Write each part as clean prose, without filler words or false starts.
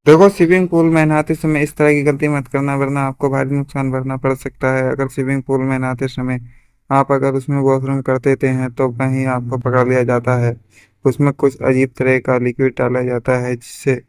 देखो, swimming pool में नहाते समय इस तरह की गलती मत करना, वरना आपको भारी नुकसान भरना पड़ सकता है। अगर स्विमिंग पूल में नहाते समय आप अगर उसमें वॉशरूम कर देते हैं तो कहीं आपको पकड़ लिया जाता है। उसमें कुछ अजीब तरह का लिक्विड डाला जाता है, जिससे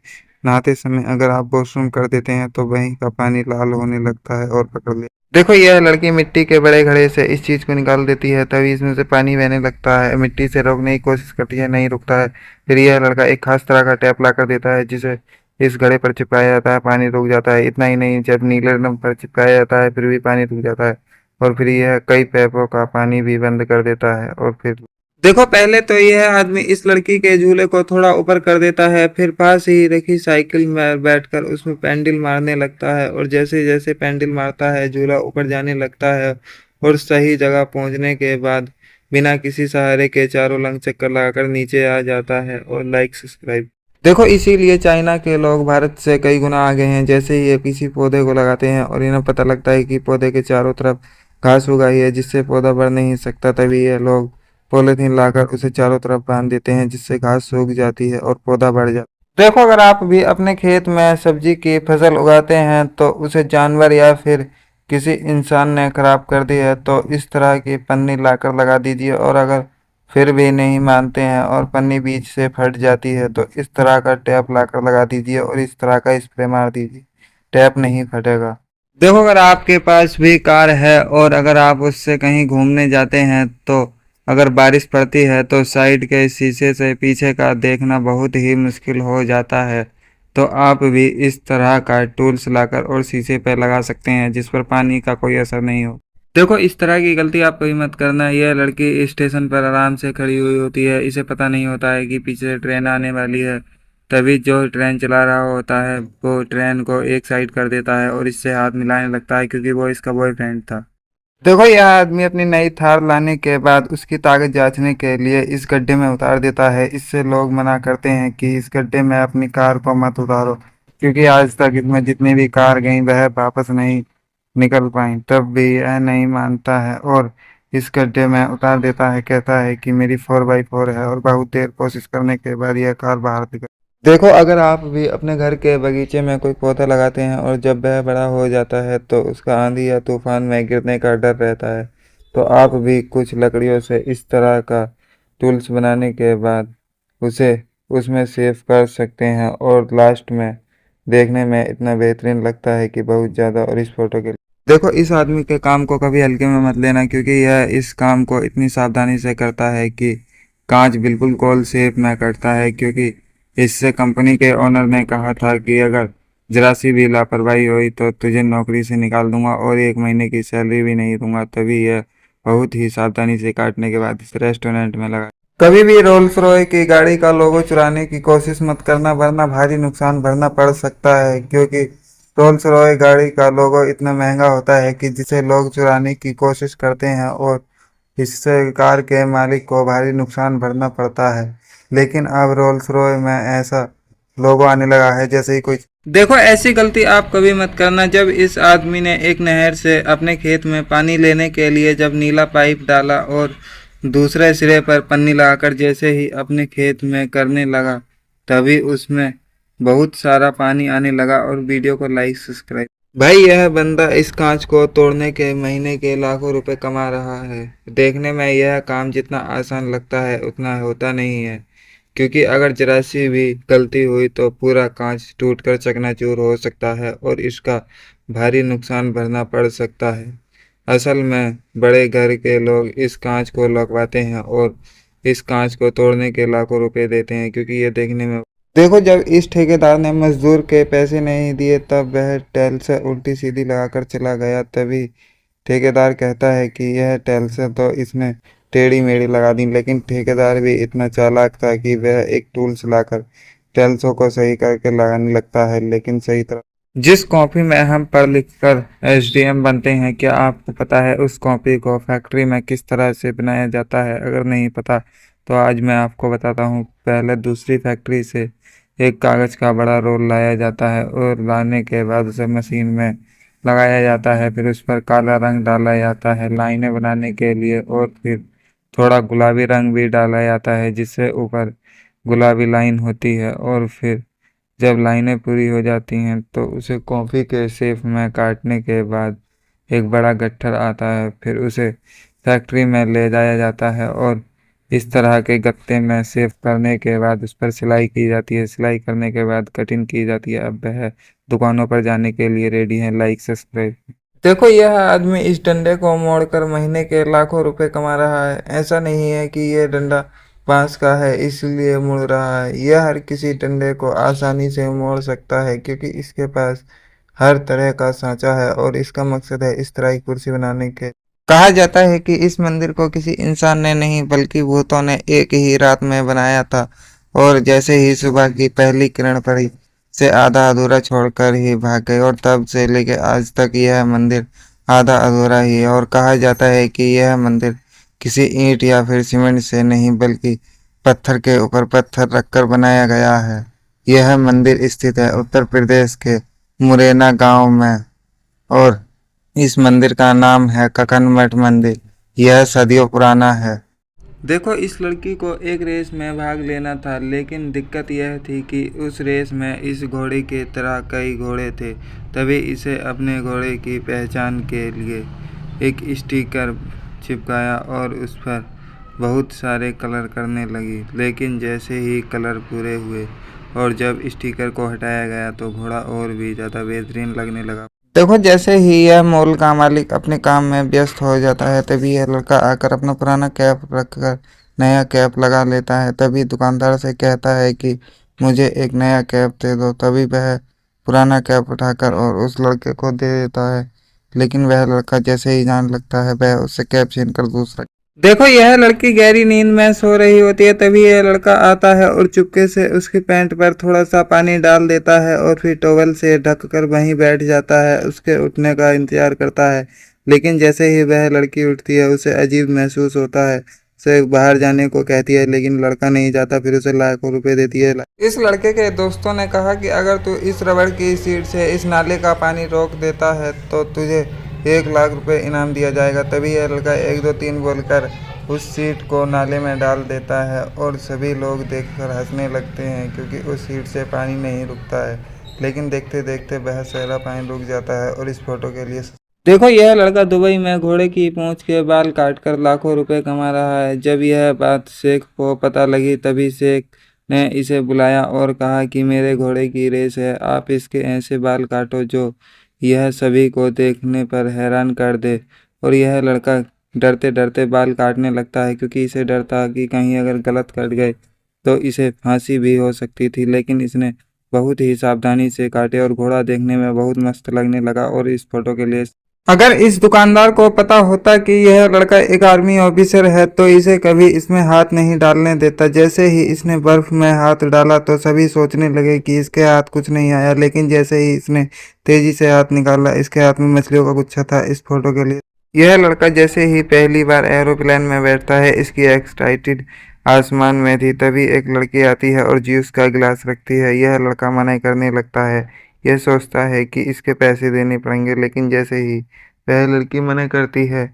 नहाते समय अगर आप वॉशरूम कर देते हैं तो वहीं का पानी लाल होने लगता है और पकड़ लिया। देखो, यह लड़की मिट्टी के बड़े घड़े से इस चीज को निकाल देती है, तभी इसमें से पानी बहने लगता है। मिट्टी से रोकने की कोशिश करती है, नहीं रुकता है। फिर यह लड़का एक खास तरह का टैप ला कर देता है, जिसे इस घड़े पर चिपकाया जाता है, पानी रुक जाता है। इतना ही नहीं, जब नीले रंग पर चिपकाया जाता है फिर भी पानी रुक जाता है, और फिर यह कई पैपों का पानी भी बंद कर देता है। और फिर देखो, पहले तो यह आदमी इस लड़की के झूले को थोड़ा ऊपर कर देता है, फिर पास ही रखी साइकिल में बैठकर उसमें पैंडल मारने लगता है, और जैसे जैसे पैंडल मारता है झूला ऊपर जाने लगता है, और सही जगह पहुंचने के बाद बिना किसी सहारे के चारों लंग चक्कर लगाकर नीचे आ जाता है। और लाइक सब्सक्राइब। देखो, इसीलिए चाइना के लोग भारत से कई गुना आगे हैं। जैसे ही ये किसी पौधे को लगाते हैं और इन्हें पता लगता है कि पौधे के चारों तरफ घास उगाई है जिससे पौधा बढ़ नहीं सकता, तभी ये लोग पॉलिथीन लाकर उसे चारों तरफ बांध देते हैं, जिससे घास सूख जाती है और पौधा बढ़ जाता है। देखो, अगर आप भी अपने खेत में सब्जी की फसल उगाते हैं तो उसे जानवर या फिर किसी इंसान ने खराब कर दी है तो इस तरह की पन्नी लाकर लगा दीजिए, और अगर फिर भी नहीं मानते हैं और पन्नी बीच से फट जाती है तो इस तरह का टैप लाकर लगा दीजिए और इस तरह का स्प्रे मार दीजिए, टैप नहीं फटेगा। देखो, अगर आपके पास भी कार है और अगर आप उससे कहीं घूमने जाते हैं तो अगर बारिश पड़ती है तो साइड के शीशे से पीछे का देखना बहुत ही मुश्किल हो जाता है। तो आप भी इस तरह का टूल्स लाकर और शीशे पर लगा सकते हैं, जिस पर पानी का कोई असर नहीं हो। देखो, इस तरह की गलती आप कभी मत करना। यह लड़की स्टेशन पर आराम से खड़ी हुई होती है, इसे पता नहीं होता है कि पीछे से ट्रेन आने वाली है। तभी जो ट्रेन चला रहा होता है वो ट्रेन को एक साइड कर देता है और इससे हाथ मिलाने लगता है, क्योंकि वो इसका बॉयफ्रेंड था। देखो, यह आदमी अपनी नई थार लाने के बाद उसकी ताकत जांचने के लिए इस गड्ढे में उतार देता है। इससे लोग मना करते हैं कि इस गड्ढे में अपनी कार को मत उतारो, क्योंकि आज तक इसमें जितनी भी कार गई वह वापस नहीं निकल पाई। तब भी यह नहीं मानता है और इस गड्ढे में उतार देता है। कहता है कि मेरी 4x4 है, और बहुत देर कोशिश करने के बाद यह कार बाहर निकल। देखो, अगर आप भी अपने घर के बगीचे में कोई पौधा लगाते हैं और जब वह बड़ा हो जाता है तो उसका आंधी या तूफान में गिरने का डर रहता है, तो आप भी कुछ लकड़ियों से इस तरह का टूल्स बनाने के बाद उसे उसमें सेव कर सकते हैं, और लास्ट में देखने में इतना बेहतरीन लगता है कि बहुत ज़्यादा। और इस फोटो के देखो, इस आदमी के काम को कभी हल्के में मत लेना, क्योंकि यह इस काम को इतनी सावधानी से करता है कि कांच बिल्कुल गोल शेप में कटता है, क्योंकि इससे कंपनी के ओनर ने कहा था कि अगर जरा सी भी लापरवाही हुई तो तुझे नौकरी से निकाल दूंगा और 1 महीने की सैलरी भी नहीं दूंगा। तभी यह बहुत ही सावधानी से काटने के बाद इस रेस्टोरेंट में लगा। कभी भी रोल्स रॉय की गाड़ी का लोगो चुराने की कोशिश मत करना, वरना भारी नुकसान भरना पड़ सकता है, क्योंकि रोल्स रॉय गाड़ी का लोगो इतना महंगा होता है कि जिसे लोग चुराने की कोशिश करते हैं, और इससे कार के मालिक को भारी नुकसान भरना पड़ता है। लेकिन अब रोल्स रॉय में ऐसा लोगो आने लगा है जैसे ही कोई। देखो, ऐसी गलती आप कभी मत करना। जब इस आदमी ने एक नहर से अपने खेत में पानी लेने के लिए जब नीला पाइप डाला और दूसरे सिरे पर पन्नी लगाकर जैसे ही अपने खेत में करने लगा, तभी उसमें बहुत सारा पानी आने लगा। और वीडियो को लाइक सब्सक्राइब। भाई, यह बंदा इस कांच को तोड़ने के महीने के लाखों रुपए कमा रहा है। देखने में यह काम जितना आसान लगता है उतना होता नहीं है, क्योंकि अगर जरा सी भी गलती हुई तो पूरा कांच टूटकर चकनाचूर हो सकता है और इसका भारी नुकसान भरना पड़ सकता है। असल में बड़े घर के लोग इस कांच को लगवाते हैं और इस कांच को तोड़ने के लाखों रुपए देते हैं, क्योंकि ये देखने में। देखो, जब इस ठेकेदार ने मजदूर के पैसे नहीं दिए तब वह टैल से उल्टी सीधी लगाकर चला गया। तभी ठेकेदार कहता है कि यह टैल से तो इसने टेढ़ी मेढ़ी लगा दी, लेकिन ठेकेदार भी इतना चालाक था कि वह एक टूल्स लाकर टेल्सों को सही करके लगाने लगता है, लेकिन सही तरह। जिस कॉपी में हम पढ़ लिख कर एसडीएम बनते हैं, क्या आपको पता है उस कॉपी को फैक्ट्री में किस तरह से बनाया जाता है? अगर नहीं पता तो आज मैं आपको बताता हूँ। पहले दूसरी फैक्ट्री से एक कागज़ का बड़ा रोल लाया जाता है, और लाने के बाद उसे मशीन में लगाया जाता है। फिर उस पर काला रंग डाला जाता है लाइनें बनाने के लिए, और फिर थोड़ा गुलाबी रंग भी डाला जाता है जिससे ऊपर गुलाबी लाइन होती है। और फिर जब लाइनें पूरी हो जाती हैं तो उसे कॉफ़ी के शेफ में काटने के बाद एक बड़ा गट्ठर आता है, फिर उसे फैक्ट्री में ले जाया जाता है और इस तरह के गत्ते में शेफ करने के बाद उस पर सिलाई की जाती है। सिलाई करने के बाद कटिंग की जाती है। अब वह दुकानों पर जाने के लिए रेडी है। Like subscribe. देखो यह आदमी इस डंडे को मोड़कर महीने के लाखों रुपए कमा रहा है। ऐसा नहीं है कि यह डंडा बांस का है इसलिए मुड़ रहा है। यह हर किसी डंडे को आसानी से मोड़ सकता है क्योंकि इसके पास हर तरह का सांचा है और इसका मकसद है इस तरह की कुर्सी बनाने के। कहा जाता है कि इस मंदिर को किसी इंसान ने नहीं बल्कि भूतों ने एक ही रात में बनाया था और जैसे ही सुबह की पहली किरण पड़ी से आधा अधूरा छोड़कर ही भाग गए और तब से लेकर आज तक यह मंदिर आधा अधूरा ही है। और कहा जाता है कि यह मंदिर किसी ईंट या फिर सीमेंट से नहीं बल्कि पत्थर के ऊपर पत्थर रखकर बनाया गया है। यह मंदिर स्थित है उत्तर प्रदेश के मुरैना गांव में और इस मंदिर का नाम है ककन मठ मंदिर। यह सदियों पुराना है। देखो इस लड़की को एक रेस में भाग लेना था लेकिन दिक्कत यह थी कि उस रेस में इस घोड़े की तरह कई घोड़े थे। तभी इसे अपने घोड़े की पहचान के लिए एक स्टिकर चिपकाया और उस पर बहुत सारे कलर करने लगी। लेकिन जैसे ही कलर पूरे हुए और जब स्टिकर को हटाया गया तो घोड़ा और भी ज़्यादा बेहतरीन लगने लगा। देखो जैसे ही यह मॉल का मालिक अपने काम में व्यस्त हो जाता है तभी यह लड़का आकर अपना पुराना कैप रखकर नया कैप लगा लेता है। तभी दुकानदार से कहता है कि मुझे एक नया कैप दे दो। तभी वह पुराना कैप उठाकर और उस लड़के को दे देता है। लेकिन वह लड़का जैसे ही जान लगता है वह उससे कैप छीन कर दूसरा। देखो यह लड़की गहरी नींद में सो रही होती है तभी यह लड़का आता है और चुपके से उसकी पैंट पर थोड़ा सा पानी डाल देता है और फिर टॉवल से ढककर वहीं बैठ जाता है। उसके उठने का इंतजार करता है लेकिन जैसे ही वह लड़की उठती है उसे अजीब महसूस होता है। उसे बाहर जाने को कहती है लेकिन लड़का नहीं जाता। फिर उसे लाखों रुपए देती है। इस लड़के के दोस्तों ने कहा कि अगर तू इस रबड़ की सीट से इस नाले का पानी रोक देता है तो तुझे 1 लाख रुपए इनाम दिया जाएगा। तभी यह लड़का 1 2 3 बोलकर उस सीट को नाले में डाल देता है और सभी लोग देखकर हंसने लगते हैं क्योंकि उस सीट से पानी नहीं रुकता है। लेकिन देखते देखते वह सारा पानी रुक जाता है। और इस फोटो के लिए देखो यह लड़का दुबई में घोड़े की पूंछ के बाल काटकर लाखों रुपए कमा रहा है। जब यह बात शेख को पता लगी तभी शेख ने इसे बुलाया और कहा कि मेरे घोड़े की रेस है, आप इसके ऐसे बाल काटो जो यह सभी को देखने पर हैरान कर दे। और यह लड़का डरते डरते बाल काटने लगता है क्योंकि इसे डर था कि कहीं अगर गलत कट गए तो इसे फांसी भी हो सकती थी। लेकिन इसने बहुत ही सावधानी से काटे और घोड़ा देखने में बहुत मस्त लगने लगा। और इस फोटो के लिए अगर इस दुकानदार को पता होता कि यह लड़का एक आर्मी ऑफिसर है तो इसे कभी इसमें हाथ नहीं डालने देता। जैसे ही इसने बर्फ में हाथ डाला तो सभी सोचने लगे कि इसके हाथ कुछ नहीं आया लेकिन जैसे ही इसने तेजी से हाथ निकाला इसके हाथ में मछलियों का गुच्छा था। इस फोटो के लिए यह लड़का जैसे ही पहली बार एरोप्लेन में बैठता है इसकी एक्साइटेड आसमान में थी तभी एक लड़की आती है और जूस का गिलास रखती है। यह लड़का मना करने लगता है। यह सोचता है कि इसके पैसे देने पड़ेंगे लेकिन जैसे ही वह लड़की मना करती है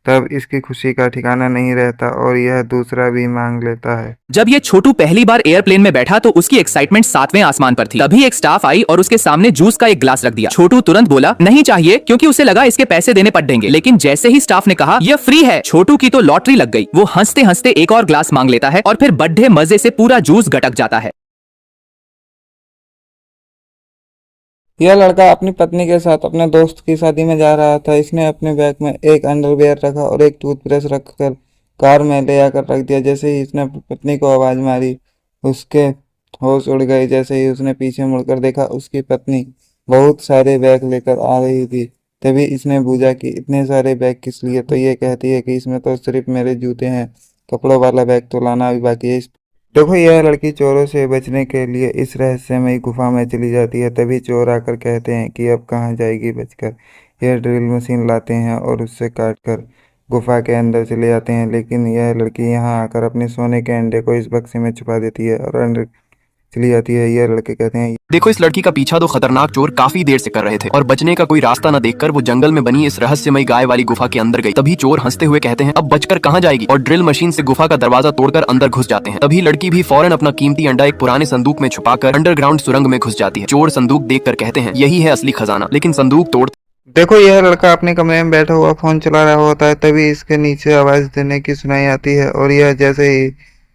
तब इसकी खुशी का ठिकाना नहीं रहता और यह दूसरा भी मांग लेता है। जब ये छोटू पहली बार एयरप्लेन में बैठा तो उसकी एक्साइटमेंट 7वें आसमान पर थी। तभी एक स्टाफ आई और उसके सामने जूस का एक ग्लास रख दिया। छोटू तुरंत बोला नहीं चाहिए क्योंकि उसे लगा इसके पैसे देने पड़ देंगे। लेकिन जैसे ही स्टाफ ने कहा यह फ्री है, छोटू की तो लॉटरी लग गई। वो हंसते हंसते एक और ग्लास मांग लेता है और फिर बड्ढे मजे से पूरा जूस गटक जाता है। यह लड़का अपनी पत्नी के साथ अपने दोस्त की शादी में जा रहा था। इसने अपने बैग में एक अंडरवियर रखा और एक टूथब्रश रखकर कार में ले आकर रख दिया। जैसे ही इसने अपनी पत्नी को आवाज मारी उसके होश उड़ गए। जैसे ही उसने पीछे मुड़कर देखा उसकी पत्नी बहुत सारे बैग लेकर आ रही थी। तभी इसने पूछा कि इतने सारे बैग किस लिए। तो ये कहती है कि इसमें तो सिर्फ मेरे जूते हैं, कपड़ों वाला बैग तो लाना अभी बाकी है। देखो यह लड़की चोरों से बचने के लिए इस रहस्यमयी गुफा में चली जाती है। तभी चोर आकर कहते हैं कि अब कहाँ जाएगी बचकर। यह ड्रिल मशीन लाते हैं और उससे काटकर गुफा के अंदर चले जाते हैं। लेकिन यह लड़की यहाँ आकर अपने सोने के अंडे को इस बक्से में छुपा देती है और चली जाती है। ये लड़के कहते हैं देखो, इस लड़की का पीछा दो खतरनाक चोर काफी देर से कर रहे थे और बचने का कोई रास्ता न देखकर वो जंगल में बनी इस रहस्यमयी गाय वाली गुफा के अंदर गई। तभी चोर हंसते हुए कहते हैं, अब बचकर कहाँ जाएगी, और ड्रिल मशीन से गुफा का दरवाजा तोड़कर अंदर घुस जाते हैं। तभी लड़की भी फौरन अपना कीमती अंडा एक पुराने संदूक में छुपाकर अंडरग्राउंड सुरंग में घुस जाती है। चोर संदूक देखकर कहते हैं, यही है असली खजाना, लेकिन संदूक तोड़ देखो यह लड़का अपने कमरे में बैठा हुआ फोन चला रहा होता है, तभी इसके नीचे आवाज देने की सुनाई आती है और यह जैसे ही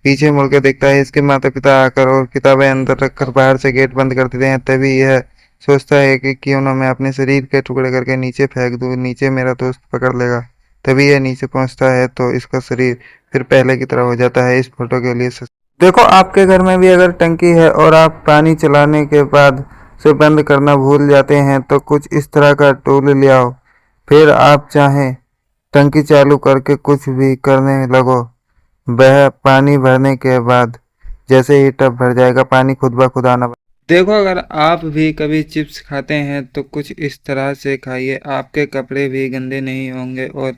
पीछे मुड़ के देखता है, इसके माता पिता आकर और किताबें अंदर रखकर बाहर से गेट बंद कर देते हैं। तभी यह सोचता है कि क्यों ना मैं अपने शरीर के टुकड़े करके नीचे फेंक दूं, नीचे मेरा दोस्त पकड़ लेगा। तभी यह नीचे पहुंचता है तो इसका शरीर फिर पहले की तरह हो जाता है। इस फोटो के लिए देखो, आपके घर में भी अगर टंकी है और आप पानी चलाने के बाद से बंद करना भूल जाते हैं तो कुछ इस तरह का टूल ले आओ। फिर आप चाहें टंकी चालू करके कुछ भी करने लगो। वह पानी भरने के बाद जैसे ही टब भर जाएगा, पानी खुद ब खुद आना। देखो, अगर आप भी कभी चिप्स खाते हैं तो कुछ इस तरह से खाइए। आपके कपड़े भी गंदे नहीं होंगे और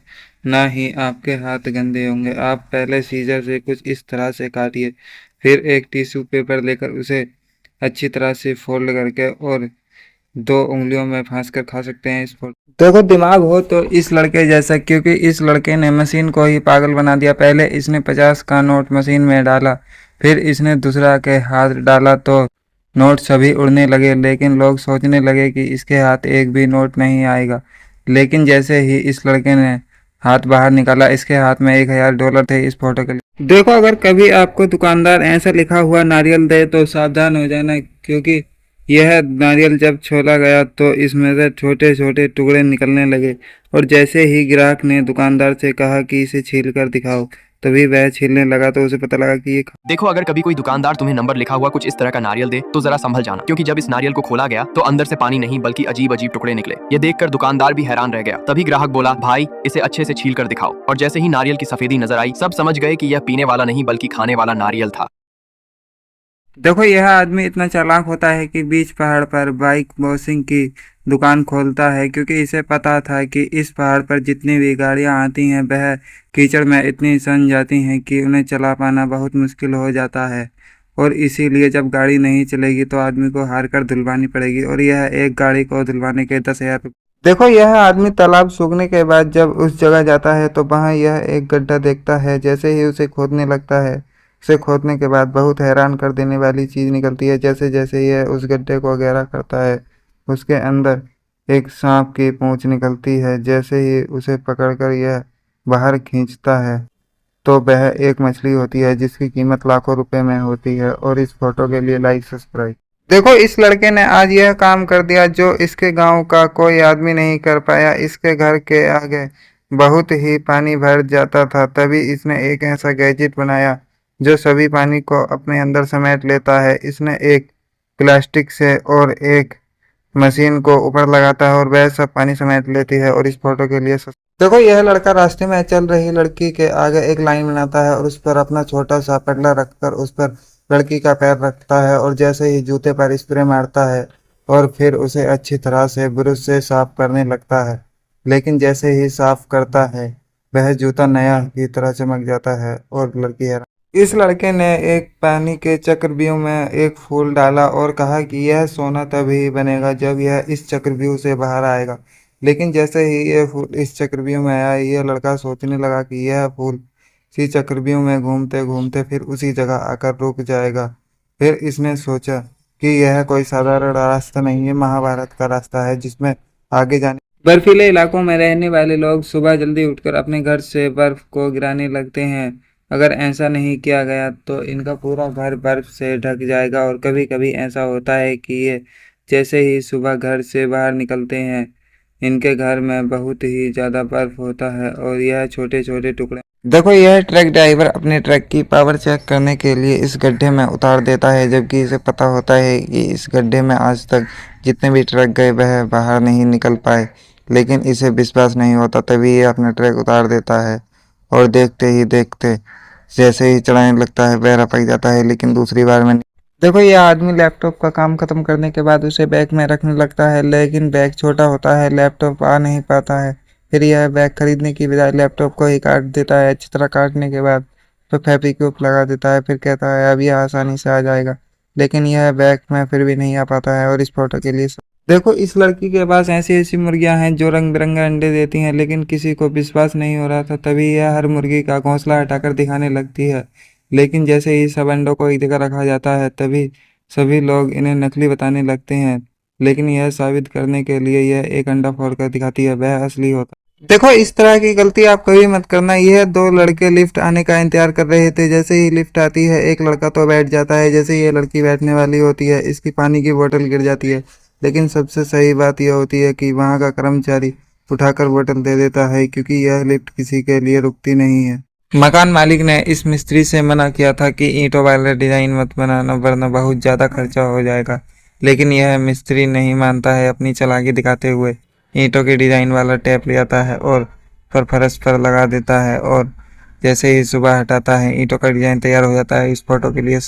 ना ही आपके हाथ गंदे होंगे। आप पहले सीजर से कुछ इस तरह से काटिए, फिर एक टिश्यू पेपर लेकर उसे अच्छी तरह से फोल्ड करके और 2 उंगलियों में फांस कर खा सकते हैं। इस फोल्ड देखो, दिमाग हो तो इस लड़के जैसा, क्योंकि इस लड़के ने मशीन को ही पागल बना दिया। पहले इसने 50 का नोट मशीन में डाला, फिर इसने दूसरा के हाथ डाला तो नोट सभी उड़ने लगे, लेकिन लोग सोचने लगे कि इसके हाथ एक भी नोट नहीं आएगा। लेकिन जैसे ही इस लड़के ने हाथ बाहर निकाला, इसके हाथ में $1000 थे। इस फोटो के लिए देखो, अगर कभी आपको दुकानदार ऐसा लिखा हुआ नारियल दे तो सावधान हो जाना, क्योंकि यह नारियल जब छोला गया तो इसमें से छोटे छोटे टुकड़े निकलने लगे और जैसे ही ग्राहक ने दुकानदार से कहा कि इसे छील कर दिखाओ, तभी वह छीलने लगा तो उसे पता लगा कि ये देखो, अगर कभी कोई दुकानदार तुम्हें नंबर लिखा हुआ कुछ इस तरह का नारियल दे तो जरा संभल जाना, क्योंकि जब इस नारियल को खोला गया तो अंदर से पानी नहीं बल्कि अजीब अजीब टुकड़े निकले। ये देखकर दुकानदार भी हैरान रह गया। तभी ग्राहक बोला, भाई इसे अच्छे से छील कर दिखाओ, और जैसे ही नारियल की सफेदी नजर आई, सब समझ गए कि यह पीने वाला नहीं बल्कि खाने वाला नारियल था। देखो, यह आदमी इतना चालाक होता है कि बीच पहाड़ पर बाइक वॉशिंग की दुकान खोलता है, क्योंकि इसे पता था कि इस पहाड़ पर जितनी भी गाड़ियां आती हैं वह कीचड़ में इतनी सन जाती हैं कि उन्हें चला पाना बहुत मुश्किल हो जाता है, और इसीलिए जब गाड़ी नहीं चलेगी तो आदमी को हार कर धुलवानी पड़ेगी, और यह एक गाड़ी को धुलवाने के 10,000। देखो, यह आदमी तालाब सूखने के बाद जब उस जगह जाता है तो वहाँ यह एक गड्ढा देखता है। जैसे ही उसे खोदने लगता है, उसे खोदने के बाद बहुत हैरान कर देने वाली चीज निकलती है। जैसे जैसे यह उस गड्ढे को गहरा करता है, उसके अंदर एक सांप की पूंछ निकलती है। जैसे ही उसे पकड़कर यह बाहर खींचता है तो वह एक मछली होती है जिसकी कीमत लाखों रुपए में होती है। और इस फोटो के लिए लाइक सब्सक्राइब। देखो, इस लड़के ने आज यह काम कर दिया जो इसके गांव का कोई आदमी नहीं कर पाया। इसके घर के आगे बहुत ही पानी भर जाता था, तभी इसने एक ऐसा गैजेट बनाया जो सभी पानी को अपने अंदर समेट लेता है। इसने एक प्लास्टिक से और एक मशीन को ऊपर लगाता है और वह सब पानी समेट लेती है। और इस फोटो के लिए देखो, यह लड़का रास्ते में चल रही लड़की के आगे एक लाइन बनाता है और उस पर अपना छोटा सा पटला रखकर उस पर लड़की का पैर रखता है और जैसे ही जूते पर स्प्रे मारता है और फिर उसे अच्छी तरह से ब्रश से साफ करने लगता है। लेकिन जैसे ही साफ करता है वह जूता नया की तरह चमक जाता है और लड़की है। इस लड़के ने एक पानी के चक्रव्यूह में एक फूल डाला और कहा कि यह सोना तभी बनेगा जब यह इस चक्रव्यूह से बाहर आएगा। लेकिन जैसे ही यह फूल इस चक्रव्यूह में आया, यह लड़का सोचने लगा कि यह फूल इसी चक्रव्यूह में घूमते घूमते फिर उसी जगह आकर रुक जाएगा। फिर इसने सोचा कि यह कोई साधारण रास्ता नहीं है, महाभारत का रास्ता है जिसमें आगे जाने। बर्फीले इलाकों में रहने वाले लोग सुबह जल्दी उठकर अपने घर से बर्फ को गिराने लगते हैं। अगर ऐसा नहीं किया गया तो इनका पूरा घर बर्फ से ढक जाएगा। और कभी कभी ऐसा होता है कि ये जैसे ही सुबह घर से बाहर निकलते हैं, इनके घर में बहुत ही ज़्यादा बर्फ होता है और यह छोटे छोटे टुकड़े। देखो, यह ट्रक ड्राइवर अपने ट्रक की पावर चेक करने के लिए इस गड्ढे में उतार देता है, जबकि इसे पता होता है कि इस गड्ढे में आज तक जितने भी ट्रक गए वह बाहर नहीं निकल पाए। लेकिन इसे विश्वास नहीं होता, तभी ये अपना ट्रक उतार देता है और देखते ही देखते जैसे ही चलाने लगता है वह रपक जाता है, लेकिन दूसरी बार में नहीं। देखो, यह आदमी लैपटॉप का काम खत्म करने के बाद उसे बैग में रखने लगता है, लेकिन बैग छोटा होता है, लैपटॉप आ नहीं पाता है। फिर यह बैग खरीदने की बजाय लैपटॉप को ही काट देता है। अच्छी तरह काटने के बाद तो फेविक्विक लगा देता है, फिर कहता है अब यह आसानी से आ जाएगा। लेकिन यह बैग में फिर भी नहीं आ पाता है। और इस फोटो के लिए देखो, इस लड़की के पास ऐसी ऐसी मुर्गियां हैं जो रंग बिरंगे अंडे देती हैं, लेकिन किसी को विश्वास नहीं हो रहा था। तभी यह हर मुर्गी का घोंसला हटाकर दिखाने लगती है। लेकिन जैसे ही सब अंडों को एक जगह रखा जाता है, तभी सभी लोग इन्हें नकली बताने लगते हैं। लेकिन यह साबित करने के लिए यह एक अंडा फोड़कर दिखाती है, वह असली होता है। देखो, इस तरह की गलती आप कभी मत करना। यह दो लड़के लिफ्ट आने का इंतजार कर रहे थे। जैसे ही लिफ्ट आती है, एक लड़का तो बैठ जाता है। जैसे ही ये लड़की बैठने वाली होती है, इसकी पानी की बोतल गिर जाती है। लेकिन सबसे सही बात यह होती है कि वहाँ का कर्मचारी उठाकर बोतल दे देता है, क्योंकि यह लिफ्ट किसी के लिए रुकती नहीं है। मकान मालिक ने इस मिस्त्री से मना किया था कि ईंटों वाले डिजाइन मत बनाना, वरना बहुत ज्यादा खर्चा हो जाएगा। लेकिन यह मिस्त्री नहीं मानता है। अपनी चालाकी दिखाते हुए ईंटों के डिजाइन वाला टेप ले आता है और पर फर्श पर लगा देता है। और जैसे ही सुबह हटाता है, ईंटों का डिजाइन तैयार हो जाता है। इस फोटो के लिए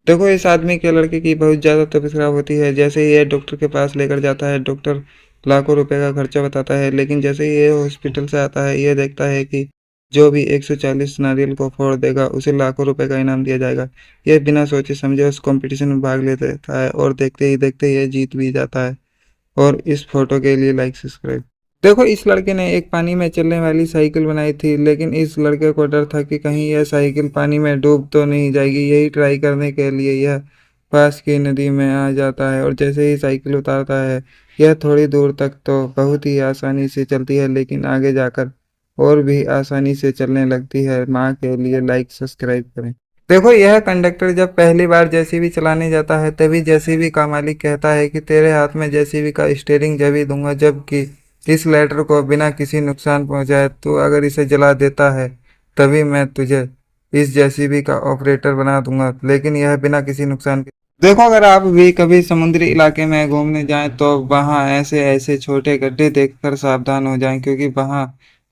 देखो, इस आदमी के लड़के की बहुत ज़्यादा तबीयत खराब होती है। जैसे ही ये डॉक्टर के पास लेकर जाता है, डॉक्टर लाखों रुपए का खर्चा बताता है। लेकिन जैसे ही ये हॉस्पिटल से आता है, ये देखता है कि जो भी 140 नारियल को फोड़ देगा, उसे लाखों रुपए का इनाम दिया जाएगा। ये बिना सोचे समझे उस कंपटीशन में भाग लेता है और देखते ही देखते ये जीत भी जाता है। और इस फोटो के लिए लाइक सब्सक्राइब। देखो, इस लड़के ने एक पानी में चलने वाली साइकिल बनाई थी। लेकिन इस लड़के को डर था कि कहीं यह साइकिल पानी में डूब तो नहीं जाएगी। यही ट्राई करने के लिए यह पास की नदी में आ जाता है। और जैसे ही साइकिल उतारता है, यह थोड़ी दूर तक तो बहुत ही आसानी से चलती है, लेकिन आगे जाकर और भी आसानी से चलने लगती है। माँ के लिए लाइक सब्सक्राइब करें। देखो, यह कंडक्टर जब पहली बार जेसीबी चलाने जाता है, तभी जेसीबी का मालिक कहता है कि तेरे हाथ में जेसीबी का स्टीयरिंग जभी दूंगा, जबकि इस लेटर को बिना किसी नुकसान पहुंचाए तू अगर इसे जला देता है, तभी मैं तुझे इस जेसीबी का ऑपरेटर बना दूंगा, लेकिन यह बिना किसी नुकसान के। देखो, अगर आप भी कभी समुद्री इलाके में घूमने जाएं, तो वहां ऐसे ऐसे छोटे गड्ढे देखकर सावधान हो जाएं, क्योंकि वहां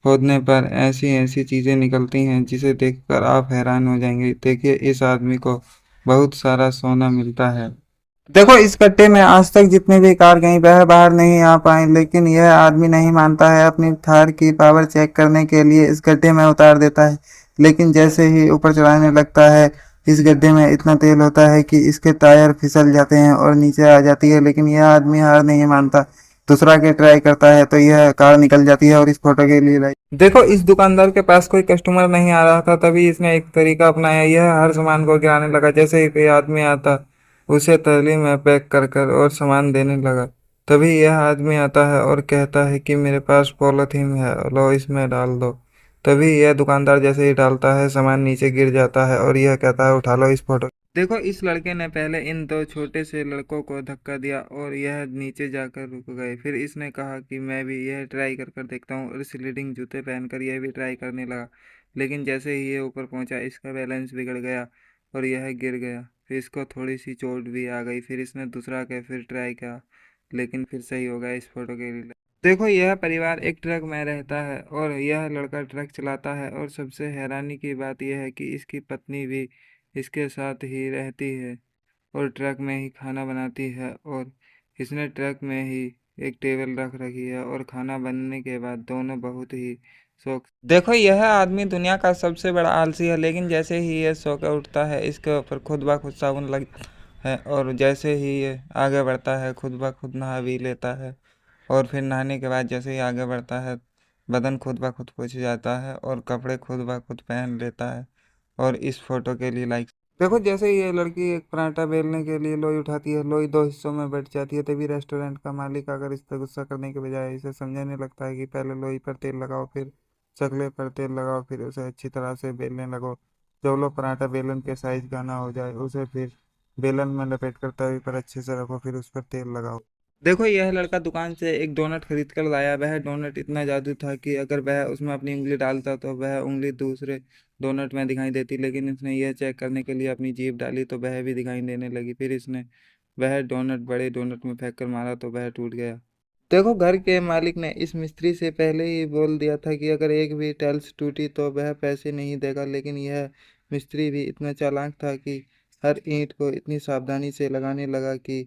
खोदने पर ऐसी ऐसी चीजें निकलती हैं जिसे देखकर आप हैरान हो जाएंगे। देखिए, इस आदमी को बहुत सारा सोना मिलता है। देखो, इस गड्ढे में आज तक जितनी भी कार गई, वह बाहर नहीं आ पाई। लेकिन यह आदमी नहीं मानता है। अपनी थार की पावर चेक करने के लिए इस गड्ढे में उतार देता है। लेकिन जैसे ही ऊपर चढ़ाने लगता है, इस गड्ढे में इतना तेल होता है कि इसके टायर फिसल जाते हैं और नीचे आ जाती है। लेकिन यह आदमी हार नहीं मानता, दूसरा के ट्राई करता है, तो यह कार निकल जाती है। और इस फोटो के लिए लाइक। देखो, इस दुकानदार के पास कोई कस्टमर नहीं आ रहा था, तभी इसने एक तरीका अपनाया। यह हर सामान को गिराने लगा। जैसे ही कोई आदमी आता, उसे थैली में पैक कर कर और सामान देने लगा। तभी यह आदमी आता है और कहता है कि मेरे पास पॉलीथीन है, लो इसमें डाल दो। तभी यह दुकानदार जैसे ही डालता है, सामान नीचे गिर जाता है और यह कहता है उठा लो इस फोटो। देखो, इस लड़के ने पहले इन दो छोटे से लड़कों को धक्का दिया और यह नीचे जाकर रुक गए। फिर इसने कहा कि मैं भी यह ट्राई कर कर देखता हूँ, और स्लीडिंग जूते पहनकर यह भी ट्राई करने लगा। लेकिन जैसे ही ये ऊपर पहुंचा, इसका बैलेंस बिगड़ गया और यह गिर गया। फिर इसको थोड़ी सी चोट भी आ गई। फिर इसने दूसरा के फिर ट्राई किया, लेकिन फिर सही हो गया। इस फोटो के लिए देखो, यह परिवार एक ट्रक में रहता है और यह लड़का ट्रक चलाता है। और सबसे हैरानी की बात यह है कि इसकी पत्नी भी इसके साथ ही रहती है और ट्रक में ही खाना बनाती है। और इसने ट्रक में ही एक टेबल रख रखी है और खाना बनने के बाद दोनों बहुत ही शौक। देखो, यह आदमी दुनिया का सबसे बड़ा आलसी है। लेकिन जैसे ही ये सो कर उठता है, इसके ऊपर खुद ब खुद साबुन लग है। और जैसे ही ये आगे बढ़ता है, खुद ब खुद नहा भी लेता है। और फिर नहाने के बाद जैसे ही आगे बढ़ता है, बदन खुद ब खुद पोंछ जाता है और कपड़े खुद ब खुद पहन लेता है। और इस फोटो के लिए लाइक। देखो, जैसे ही ये लड़की एक पराठा बेलने के लिए लोई उठाती है, लोई दो हिस्सों में बट जाती है। तभी रेस्टोरेंट का मालिक आकर इस पर गुस्सा करने के बजाय इसे समझाने लगता है कि पहले लोई पर तेल लगाओ, फिर चकले पर तेल लगाओ, फिर उसे अच्छी तरह से बेलने लगो। जब लो पराठा बेलन के साइज का ना हो जाए, उसे फिर बेलन में लपेट कर तवे पर अच्छे से रखो, फिर उस पर तेल लगाओ। देखो, यह लड़का दुकान से एक डोनट खरीद कर लाया। वह डोनट इतना जादू था कि अगर वह उसमें अपनी उंगली डालता, तो वह उंगली दूसरे डोनट में दिखाई देती। लेकिन इसने यह चेक करने के लिए अपनी जीभ डाली, तो वह भी दिखाई देने लगी। फिर इसने वह डोनट बड़े डोनट में फेंक कर मारा, तो वह टूट गया। देखो, घर के मालिक ने इस मिस्त्री से पहले ही बोल दिया था कि अगर एक भी टाइल्स टूटी तो वह पैसे नहीं देगा। लेकिन यह मिस्त्री भी इतना चालाक था कि हर ईंट को इतनी सावधानी से लगाने लगा कि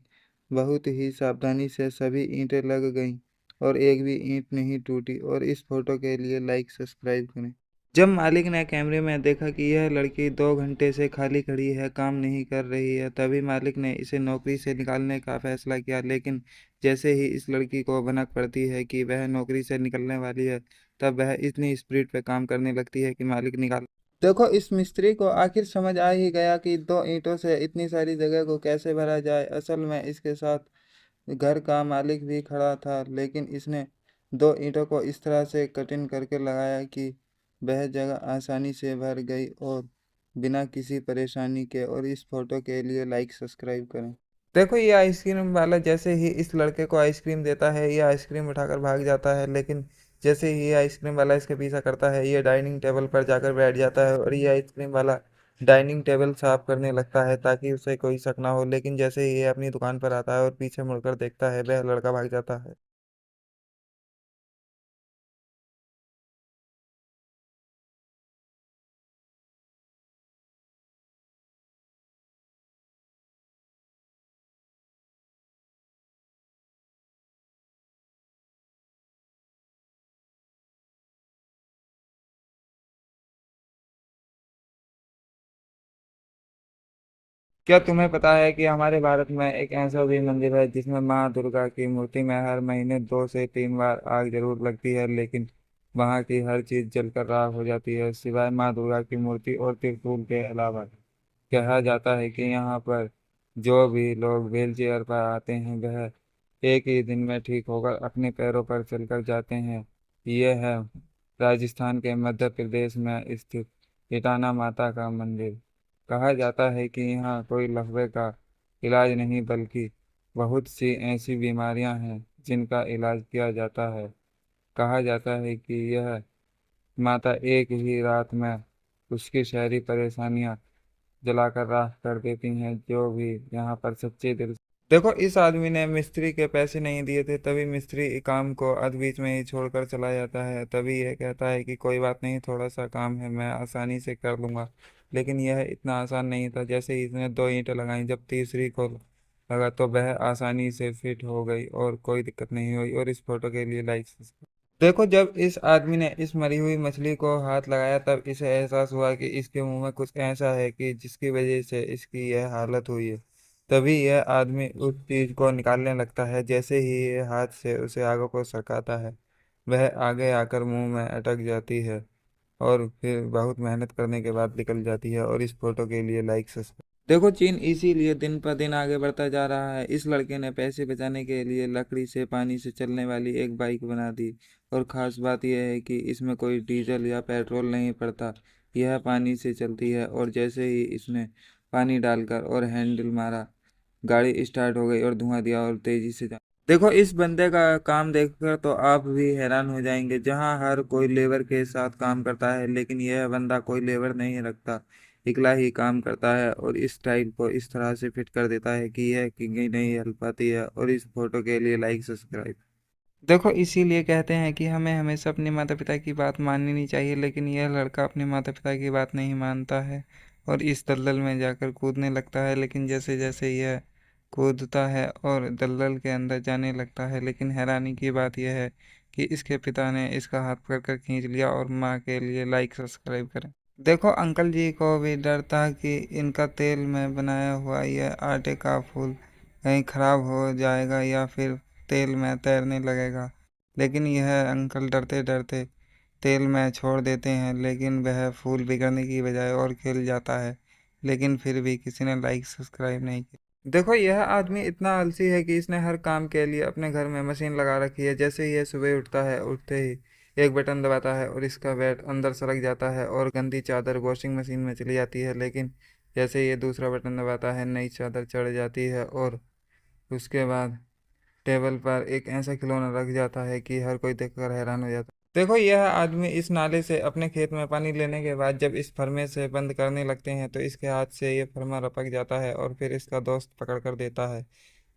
बहुत ही सावधानी से सभी ईंटें लग गईं और एक भी ईंट नहीं टूटी। और इस फोटो के लिए लाइक सब्सक्राइब करें। जब मालिक ने कैमरे में देखा कि यह लड़की 2 घंटे से खाली खड़ी है, काम नहीं कर रही है, तभी मालिक ने इसे नौकरी से निकालने का फैसला किया। लेकिन जैसे ही इस लड़की को भनक पड़ती है कि वह नौकरी से निकलने वाली है, तब वह इतनी स्पीड पे काम करने लगती है कि मालिक निकाल। देखो, इस मिस्त्री को आखिर समझ आ ही गया कि 2 ईंटों से इतनी सारी जगह को कैसे भरा जाए। असल में इसके साथ घर का मालिक भी खड़ा था, लेकिन इसने 2 ईंटों को इस तरह से कटिंग करके लगाया कि वह जगह आसानी से भर गई और बिना किसी परेशानी के। और इस फोटो के लिए लाइक सब्सक्राइब करें। देखो, ये आइसक्रीम वाला जैसे ही इस लड़के को आइसक्रीम देता है, ये आइसक्रीम उठाकर भाग जाता है। लेकिन जैसे ही ये आइसक्रीम वाला इसके पीछा करता है, ये डाइनिंग टेबल पर जाकर बैठ जाता है और ये आइसक्रीम वाला डाइनिंग टेबल साफ करने लगता है ताकि उसे कोई शक ना हो। लेकिन जैसे ही ये अपनी दुकान पर आता है और पीछे मुड़कर देखता है, वह लड़का भाग जाता है। क्या तुम्हें पता है कि हमारे भारत में एक ऐसा भी मंदिर है जिसमें माँ दुर्गा की मूर्ति में हर महीने 2 से 3 बार आग जरूर लगती है, लेकिन वहाँ की हर चीज जलकर राख हो जाती है सिवाय माँ दुर्गा की मूर्ति और त्रिशूल के अलावा। कहा जाता है कि यहाँ पर जो भी लोग व्हील चेयर पर आते हैं, वह एक ही दिन में ठीक होकर अपने पैरों पर चलकर जाते हैं। यह है राजस्थान के मध्य प्रदेश में स्थित इटाना माता का मंदिर। कहा जाता है कि यहाँ कोई लकवे का इलाज नहीं, बल्कि बहुत सी ऐसी बीमारियां हैं जिनका इलाज किया जाता है। कहा जाता है कि यह माता एक ही रात में उसकी शहरी परेशानियां जलाकर राख कर देती हैं जो भी यहाँ पर सच्चे दिल। देखो, इस आदमी ने मिस्त्री के पैसे नहीं दिए थे, तभी मिस्त्री काम को अध बीच में ही छोड़कर चला जाता है। तभी यह कहता है कि कोई बात नहीं, थोड़ा सा काम है, मैं आसानी से कर लूंगा। लेकिन यह इतना आसान नहीं था। जैसे ही इसने 2 ईंटें लगाई, जब तीसरी को लगा तो वह आसानी से फिट हो गई और कोई दिक्कत नहीं हुई। और इस फोटो के लिए लाइक। देखो, जब इस आदमी ने इस मरी हुई मछली को हाथ लगाया, तब इसे एहसास हुआ कि इसके मुंह में कुछ ऐसा है कि जिसकी वजह से इसकी यह हालत हुई है। तभी यह आदमी उस चीज को निकालने लगता है। जैसे ही ये हाथ से उसे आगे को सरकाता है, वह आगे आकर मुंह में अटक जाती है और फिर बहुत मेहनत करने के बाद निकल जाती है। और इस फोटो के लिए लाइक सब्सक्राइब। देखो, चीन इसीलिए दिन पर दिन आगे बढ़ता जा रहा है। इस लड़के ने पैसे बचाने के लिए लकड़ी से पानी से चलने वाली एक बाइक बना दी। और ख़ास बात यह है कि इसमें कोई डीजल या पेट्रोल नहीं पड़ता, यह पानी से चलती है। और जैसे ही इसने पानी डालकर और हैंडल मारा, गाड़ी स्टार्ट हो गई और धुआं दिया और तेजी से जा। देखो, इस बंदे का काम देखकर तो आप भी हैरान हो जाएंगे। जहां हर कोई लेबर के साथ काम करता है, लेकिन यह बंदा कोई लेबर नहीं रखता, अकेला ही काम करता है और इस टाइल को इस तरह से फिट कर देता है कि यह किंग नहीं हिल पाती है। और इस फोटो के लिए लाइक सब्सक्राइब। देखो, इसीलिए कहते हैं कि हमें हमेशा अपने माता पिता की बात माननी नहीं चाहिए। लेकिन यह लड़का अपने माता पिता की बात नहीं मानता है और इस दलदल में जाकर कूदने लगता है। लेकिन जैसे जैसे यह कूदता है और दलदल के अंदर जाने लगता है, लेकिन हैरानी की बात यह है कि इसके पिता ने इसका हाथ पकड़कर खींच लिया। और माँ के लिए लाइक सब्सक्राइब करें। देखो, अंकल जी को भी डर था कि इनका तेल में बनाया हुआ यह आटे का फूल कहीं खराब हो जाएगा या फिर तेल में तैरने लगेगा। लेकिन यह अंकल डरते डरते तेल में छोड़ देते हैं, लेकिन वह फूल बिगड़ने की बजाय और खिल जाता है। लेकिन फिर भी किसी ने लाइक सब्सक्राइब नहीं किया। देखो, यह आदमी इतना आलसी है कि इसने हर काम के लिए अपने घर में मशीन लगा रखी है। जैसे ही यह सुबह उठता है, उठते ही एक बटन दबाता है और इसका बैट अंदर सरक जाता है और गंदी चादर वॉशिंग मशीन में चली जाती है। लेकिन जैसे ही ये दूसरा बटन दबाता है, नई चादर चढ़ जाती है और उसके बाद टेबल पर एक ऐसा खिलौना रख जाता है कि हर कोई देखकर हैरान हो जाता है। देखो, यह आदमी इस नाले से अपने खेत में पानी लेने के बाद जब इस फरमे से बंद करने लगते हैं, तो इसके हाथ से ये फरमा रपक जाता है और फिर इसका दोस्त पकड़ कर देता है।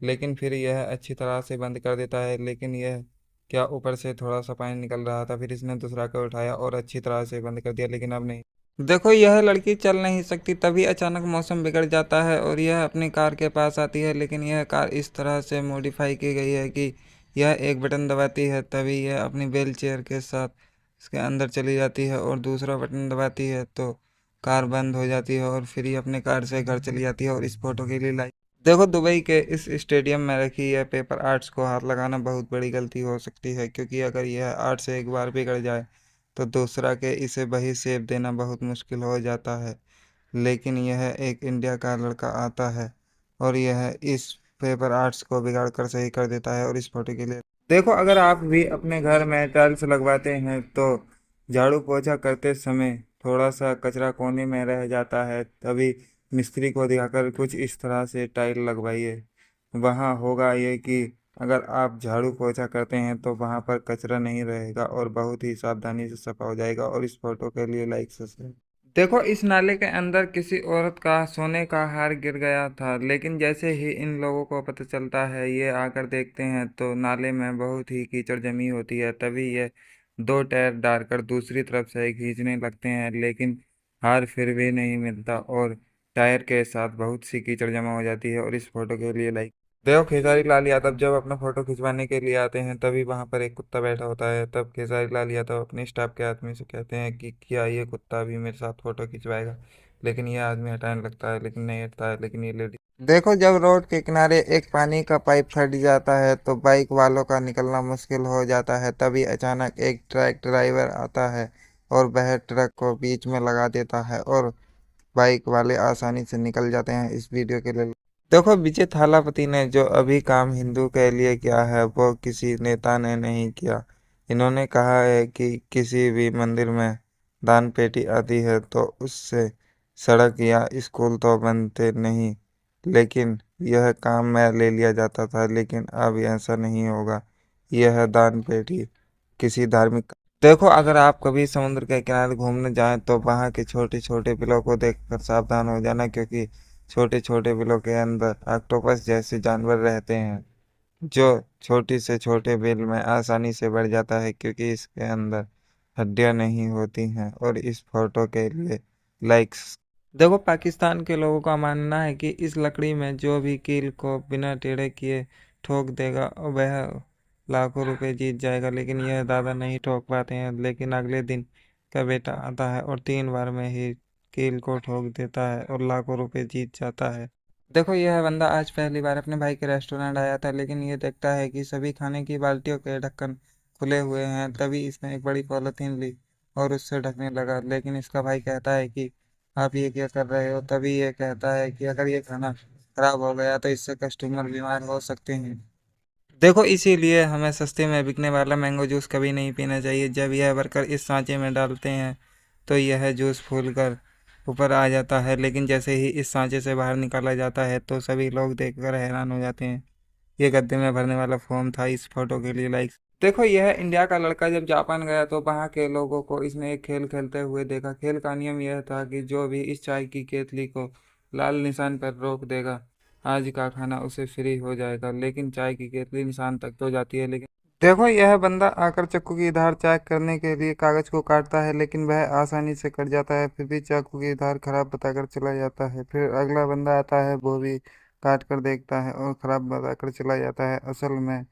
लेकिन फिर यह अच्छी तरह से बंद कर देता है। लेकिन यह क्या, ऊपर से थोड़ा सा पानी निकल रहा था। फिर इसने दूसरा को उठाया और अच्छी तरह से बंद कर दिया, लेकिन अब नहीं। देखो, यह लड़की चल नहीं सकती। तभी अचानक मौसम बिगड़ जाता है और यह अपनी कार के पास आती है। लेकिन यह कार इस तरह से मॉडिफाई की गई है कि यह एक बटन दबाती है, तभी यह अपनी व्हील चेयर के साथ इसके अंदर चली जाती है और दूसरा बटन दबाती है तो कार बंद हो जाती है और फिर ये अपने कार से घर चली जाती है। और इस फोटो के लिए लाइक देखो, दुबई के इस स्टेडियम में रखी यह पेपर आर्ट्स को हाथ लगाना बहुत बड़ी गलती हो सकती है, क्योंकि अगर यह आर्ट से एक बार बिगड़ जाए तो दूसरा के इसे वही शेप देना बहुत मुश्किल हो जाता है। लेकिन यह एक इंडिया का लड़का आता है और यह इस पेपर आर्ट्स को बिगाड़ कर सही कर देता है। और इस फोटो के लिए देखो, अगर आप भी अपने घर में टाइल्स लगवाते हैं तो झाड़ू पोछा करते समय थोड़ा सा कचरा कोने में रह जाता है, तभी मिस्त्री को दिखाकर कुछ इस तरह से टाइल लगवाइए। वहाँ होगा ये कि अगर आप झाड़ू पोछा करते हैं तो वहाँ पर कचरा नहीं रहेगा और बहुत ही सावधानी से सफा हो जाएगा। और इस फोटो के लिए लाइक सब्सक्राइब। देखो, इस नाले के अंदर किसी औरत का सोने का हार गिर गया था, लेकिन जैसे ही इन लोगों को पता चलता है ये आकर देखते हैं तो नाले में बहुत ही कीचड़ जमी होती है। तभी ये दो टायर डालकर दूसरी तरफ से खींचने लगते हैं, लेकिन हार फिर भी नहीं मिलता और टायर के साथ बहुत सी कीचड़ जमा हो जाती है। और इस फोटो के लिए लाइक देखो, खेसारी लाल यादव जब अपना फोटो खिंचवाने के लिए आते हैं तभी वहां पर एक कुत्ता बैठा होता है। तब खेसारी लाल यादव अपने स्टाफ के आदमी से कहते हैं कि क्या ये कुत्ता भी मेरे साथ फोटो खिंचवाएगा, लेकिन ये आदमी हटाने लगता है लेकिन नहीं हटता है। लेकिन ये लेडी देखो, जब रोड के किनारे एक पानी का पाइप फट जाता है तो बाइक वालों का निकलना मुश्किल हो जाता है। तभी अचानक एक ट्रक ड्राइवर आता है और वह ट्रक को बीच में लगा देता है और बाइक वाले आसानी से निकल जाते हैं। इस वीडियो के लिए देखो, विजय थालापति ने जो अभी काम हिंदू के लिए किया है वो किसी नेता ने नहीं किया। इन्होंने कहा है कि किसी भी मंदिर में दान पेटी आती है तो उससे सड़क या स्कूल तो बनते नहीं, लेकिन यह काम में ले लिया जाता था। लेकिन अब ऐसा नहीं होगा, यह दान पेटी किसी धार्मिक देखो, अगर आप कभी समुद्र के किनारे घूमने जाएं तो वहाँ के छोटे छोटे बिलों को देखकर सावधान हो जाना, क्योंकि छोटे छोटे बिलों के अंदर ऑक्टोपस जैसे जानवर रहते हैं जो छोटी से छोटे बिल में आसानी से बढ़ जाता है, क्योंकि इसके अंदर हड्डियां नहीं होती हैं। और इस फोटो के लिए लाइक्स देखो, पाकिस्तान के लोगों का मानना है कि इस लकड़ी में जो भी कील को बिना टेढ़े किए ठोक देगा वह लाखों रुपए जीत जाएगा। लेकिन यह दादा नहीं ठोक पाते हैं, लेकिन अगले दिन का बेटा आता है और 3 बार में ही कील को ठोक देता है और लाखों रुपए जीत जाता है। देखो, यह बंदा आज पहली बार अपने भाई के रेस्टोरेंट आया था, लेकिन ये देखता है कि सभी खाने की बाल्टियों के ढक्कन खुले हुए हैं। तभी इसने एक बड़ी पॉलिथीन ली और उससे ढकने लगा, लेकिन इसका भाई कहता है कि आप ये क्या कर रहे हो। तभी ये कहता है कि अगर ये खाना खराब हो गया तो इससे कस्टमर बीमार हो सकते हैं। देखो, इसीलिए हमें सस्ते में बिकने वाला मैंगो जूस कभी नहीं पीना चाहिए। जब यह भरकर इस सांचे में डालते हैं तो यह जूस फूलकर ऊपर आ जाता है, लेकिन जैसे ही इस सांचे से बाहर निकाला जाता है तो सभी लोग देखकर हैरान हो जाते हैं। ये गद्दे में भरने वाला फोम था। इस फोटो के लिए लाइक देखो, यह इंडिया का लड़का जब जापान गया तो वहाँ के लोगों को इसने एक खेल खेलते हुए देखा। खेल का नियम यह था कि जो भी इस चाय की केतली को लाल निशान पर रोक देगा आज का खाना उसे फ्री हो जाएगा। लेकिन चाय की केतली निशान तक तो जाती है, लेकिन देखो, यह बंदा आकर चाकू की धार चेक करने के लिए कागज को काटता है, लेकिन वह आसानी से कट जाता है। फिर भी चाकू की धार खराब बताकर चला जाता है। फिर अगला बंदा आता है, वो भी काट कर देखता है और खराब बताकर चला जाता है। असल में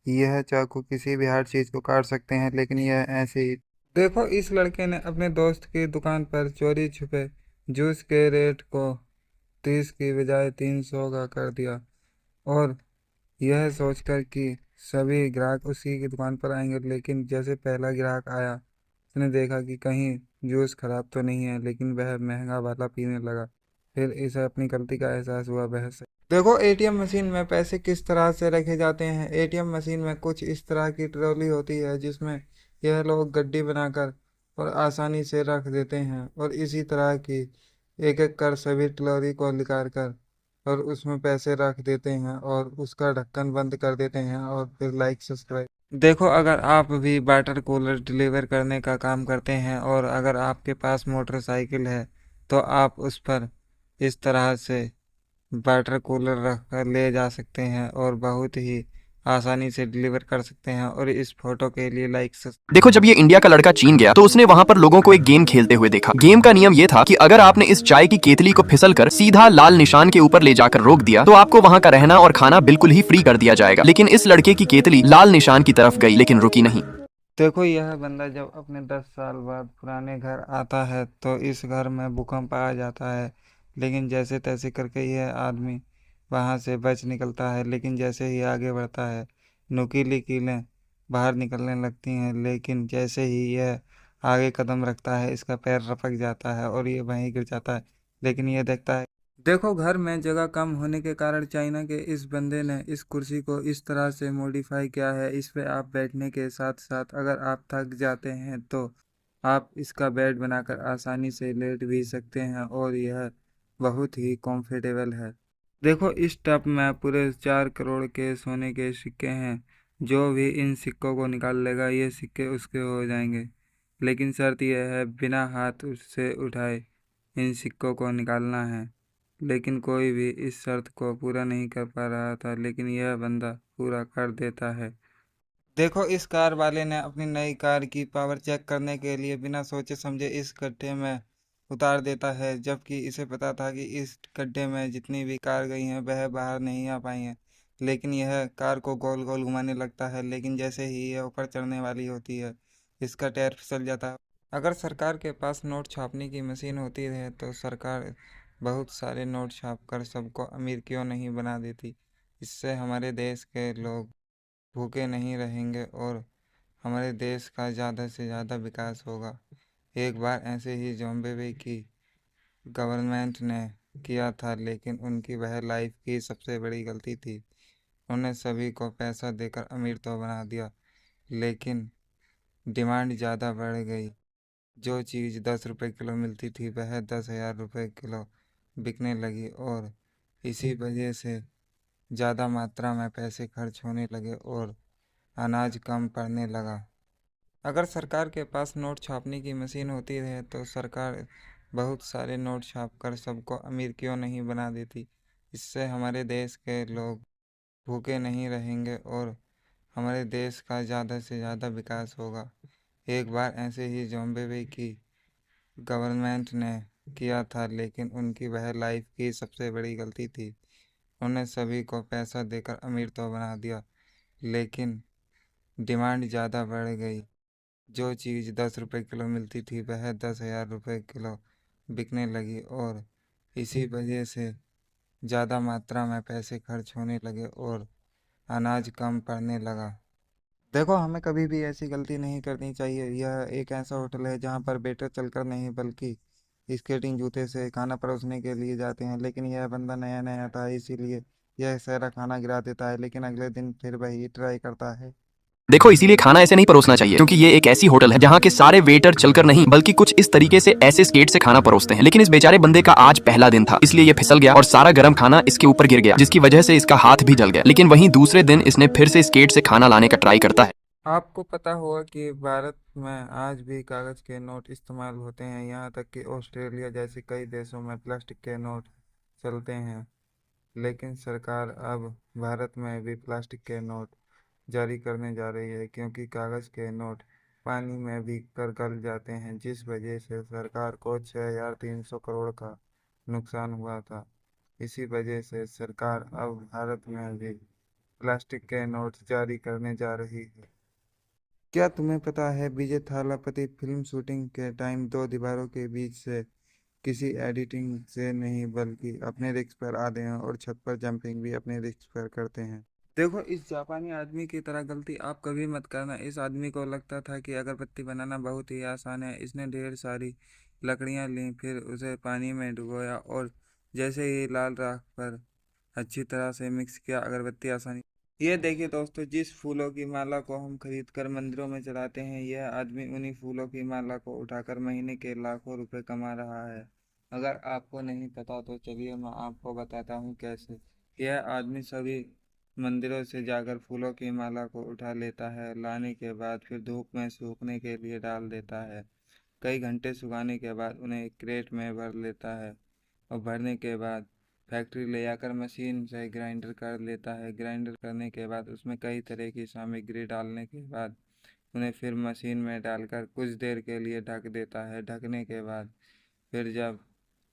यह चाकू किसी भी हार्ड चीज को काट सकते हैं, लेकिन यह ऐसे ही देखो, इस लड़के ने अपने दोस्त की दुकान पर चोरी छुपे जूस के रेट को 30 की बजाय 300 का कर दिया, और यह सोचकर कि सभी ग्राहक उसी की दुकान पर आएंगे। लेकिन जैसे पहला ग्राहक आया उसने देखा कि कहीं जूस खराब तो नहीं है, लेकिन वह महंगा वाला पीने लगा। फिर इसे अपनी गलती का एहसास हुआ। वह से देखो, एटीएम मशीन में पैसे किस तरह से रखे जाते हैं। एटीएम मशीन में कुछ इस तरह की ट्रॉली होती है जिसमें यह लोग गड्डी बनाकर और आसानी से रख देते हैं, और इसी तरह की एक एक कर सभी ट्रॉली को निकाल कर और उसमें पैसे रख देते हैं और उसका ढक्कन बंद कर देते हैं। और फिर लाइक सब्सक्राइब देखो, अगर आप भी वाटर कूलर डिलीवर करने का काम करते हैं और अगर आपके पास मोटरसाइकिल है तो आप उस पर इस तरह से वाटर कूलर रख कर ले जा सकते हैं और बहुत ही आसानी से डिलीवर कर सकते हैं। और इस फोटो के लिए लाइक देखो, जब ये इंडिया का लड़का चीन गया तो उसने वहां पर लोगों को एक गेम खेलते हुए देखा। गेम का नियम ये था कि अगर आपने इस चाय की केतली को फिसल कर सीधा लाल निशान के ऊपर ले जाकर रोक दिया तो आपको वहां का रहना और खाना बिल्कुल ही फ्री कर दिया जाएगा। लेकिन इस लड़के की केतली लाल निशान की तरफ गई लेकिन रुकी नहीं। देखो यह बंदा जब अपने 10 साल बाद पुराने घर आता है तो इस घर में भूकंप आ जाता है, लेकिन जैसे तैसे करके यह आदमी वहां से बच निकलता है। लेकिन जैसे ही आगे बढ़ता है नुकीली कीलें बाहर निकलने लगती हैं, लेकिन जैसे ही यह आगे कदम रखता है इसका पैर रपक जाता है और ये वहीं गिर जाता है। लेकिन यह देखता है, देखो घर में जगह कम होने के कारण चाइना के इस बंदे ने इस कुर्सी को इस तरह से मॉडिफाई किया है, इस पे आप बैठने के साथ साथ अगर आप थक जाते हैं तो आप इसका बेड बनाकर आसानी से लेट भी सकते हैं और यह बहुत ही कंफर्टेबल है। देखो इस टब में पूरे 4 करोड़ के सोने के सिक्के हैं। जो भी इन सिक्कों को निकाल लेगा ये सिक्के उसके हो जाएंगे, लेकिन शर्त यह है बिना हाथ उससे उठाए इन सिक्कों को निकालना है। लेकिन कोई भी इस शर्त को पूरा नहीं कर पा रहा था, लेकिन यह बंदा पूरा कर देता है। देखो इस कार वाले ने अपनी नई कार की पावर चेक करने के लिए बिना सोचे समझे इस गड्ढे में उतार देता है, जबकि इसे पता था कि इस गड्ढे में जितनी भी कार गई हैं वह बाहर नहीं आ पाई हैं। लेकिन यह कार को गोल गोल घुमाने लगता है, लेकिन जैसे ही यह ऊपर चढ़ने वाली होती है इसका टायर फिसल जाता है। अगर सरकार के पास नोट छापने की मशीन होती है तो सरकार बहुत सारे नोट छाप कर सबको अमीर क्यों नहीं बना देती। इससे हमारे देश के लोग भूखे नहीं रहेंगे और हमारे देश का ज़्यादा से ज़्यादा विकास होगा। एक बार ऐसे ही जिम्बाब्वे की गवर्नमेंट ने किया था, लेकिन उनकी वह लाइफ की सबसे बड़ी गलती थी। उन्होंने सभी को पैसा देकर अमीर तो बना दिया, लेकिन डिमांड ज़्यादा बढ़ गई। जो चीज़ 10 रुपए किलो मिलती थी वह 10,000 रुपये किलो बिकने लगी और इसी वजह से ज़्यादा मात्रा में पैसे खर्च होने लगे और अनाज कम पड़ने लगा। अगर सरकार के पास नोट छापने की मशीन होती है तो सरकार बहुत सारे नोट छाप कर सबको अमीर क्यों नहीं बना देती। इससे हमारे देश के लोग भूखे नहीं रहेंगे और हमारे देश का ज़्यादा से ज़्यादा विकास होगा। एक बार ऐसे ही जिम्बाब्वे की गवर्नमेंट ने किया था, लेकिन उनकी वह लाइफ की सबसे बड़ी गलती थी। उन्होंने सभी को पैसा देकर अमीर तो बना दिया, लेकिन डिमांड ज़्यादा बढ़ गई। जो चीज़ 10 रुपए किलो मिलती थी वह 10,000 रुपये किलो बिकने लगी और इसी वजह से ज़्यादा मात्रा में पैसे खर्च होने लगे और अनाज कम पड़ने लगा। देखो हमें कभी भी ऐसी गलती नहीं करनी चाहिए। यह एक ऐसा होटल है जहाँ पर वेटर चलकर नहीं बल्कि स्केटिंग जूते से खाना परोसने के लिए जाते हैं, लेकिन यह बंदा नया नया था इसीलिए यह सारा खाना गिरा देता है, लेकिन अगले दिन फिर वही ट्राई करता है। देखो इसीलिए खाना ऐसे नहीं परोसना चाहिए, क्योंकि ये एक ऐसी होटल है जहाँ के सारे वेटर चलकर नहीं बल्कि कुछ इस तरीके से ऐसे स्केट से खाना परोसते हैं। लेकिन इस बेचारे बंदे का आज पहला दिन था, इसलिए ये फिसल गया और सारा गर्म खाना इसके ऊपर गिर गया, जिसकी वजह से इसका हाथ भी जल गया। लेकिन वहीं दूसरे दिन इसने फिर से स्केट से खाना लाने का ट्राई करता है। आपको पता होगा कि भारत में आज भी कागज़ के नोट इस्तेमाल होते हैं, यहाँ तक कि ऑस्ट्रेलिया जैसे कई देशों में प्लास्टिक के नोट चलते हैं। लेकिन सरकार अब भारत में भी प्लास्टिक के नोट जारी करने जा रही है, क्योंकि कागज़ के नोट पानी में भीग कर गल जाते हैं, जिस वजह से सरकार को 6,300 करोड़ का नुकसान हुआ था। इसी वजह से सरकार अब भारत में भी प्लास्टिक के नोट जारी करने जा रही है। क्या तुम्हें पता है विजय थालापति फिल्म शूटिंग के टाइम दो दीवारों के बीच से किसी एडिटिंग से नहीं बल्कि अपने रिस्क पर आते हैं और छत पर जंपिंग भी अपने रिस्क पर करते हैं। देखो इस जापानी आदमी की तरह गलती आप कभी मत करना। इस आदमी को लगता था कि अगरबत्ती बनाना बहुत ही आसान है। इसने ढेर सारी लकड़ियां ली, फिर उसे पानी में डुबोया और जैसे ही लाल राख पर अच्छी तरह से मिक्स किया अगरबत्ती आसानी। ये देखिए दोस्तों, जिस फूलों की माला को हम खरीद कर मंदिरों में चढ़ाते हैं यह आदमी उन्हीं फूलों की माला को उठाकर महीने के लाखों रुपए कमा रहा है। अगर आपको नहीं पता तो चलिए मैं आपको बताता हूँ कैसे। यह आदमी सभी मंदिरों से जाकर फूलों की माला को उठा लेता है, लाने के बाद फिर धूप में सूखने के लिए डाल देता है। कई घंटे सुखाने के बाद उन्हें एक क्रेट में भर लेता है और भरने के बाद फैक्ट्री ले जाकर मशीन से ग्राइंडर कर लेता है। ग्राइंडर करने के बाद उसमें कई तरह की सामग्री डालने के बाद उन्हें फिर मशीन में डालकर कुछ देर के लिए ढक देता है। ढकने के बाद फिर जब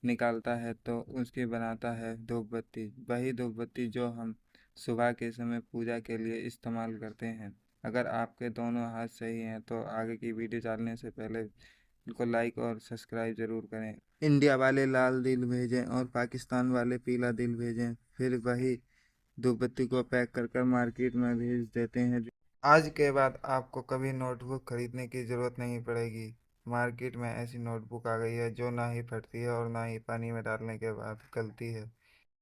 निकालता है तो उसकी बनाता है धूप बत्ती, वही धूप बत्ती जो हम सुबह के समय पूजा के लिए इस्तेमाल करते हैं। अगर आपके दोनों हाथ सही हैं तो आगे की वीडियो डालने से पहले इनको लाइक और सब्सक्राइब ज़रूर करें। इंडिया वाले लाल दिल भेजें और पाकिस्तान वाले पीला दिल भेजें, फिर वही धूपबत्ती को पैक कर कर मार्केट में भेज देते हैं। आज के बाद आपको कभी नोटबुक खरीदने की ज़रूरत नहीं पड़ेगी। मार्केट में ऐसी नोटबुक आ गई है जो ना ही फटती है और ना ही पानी में डालने के बाद गलती है।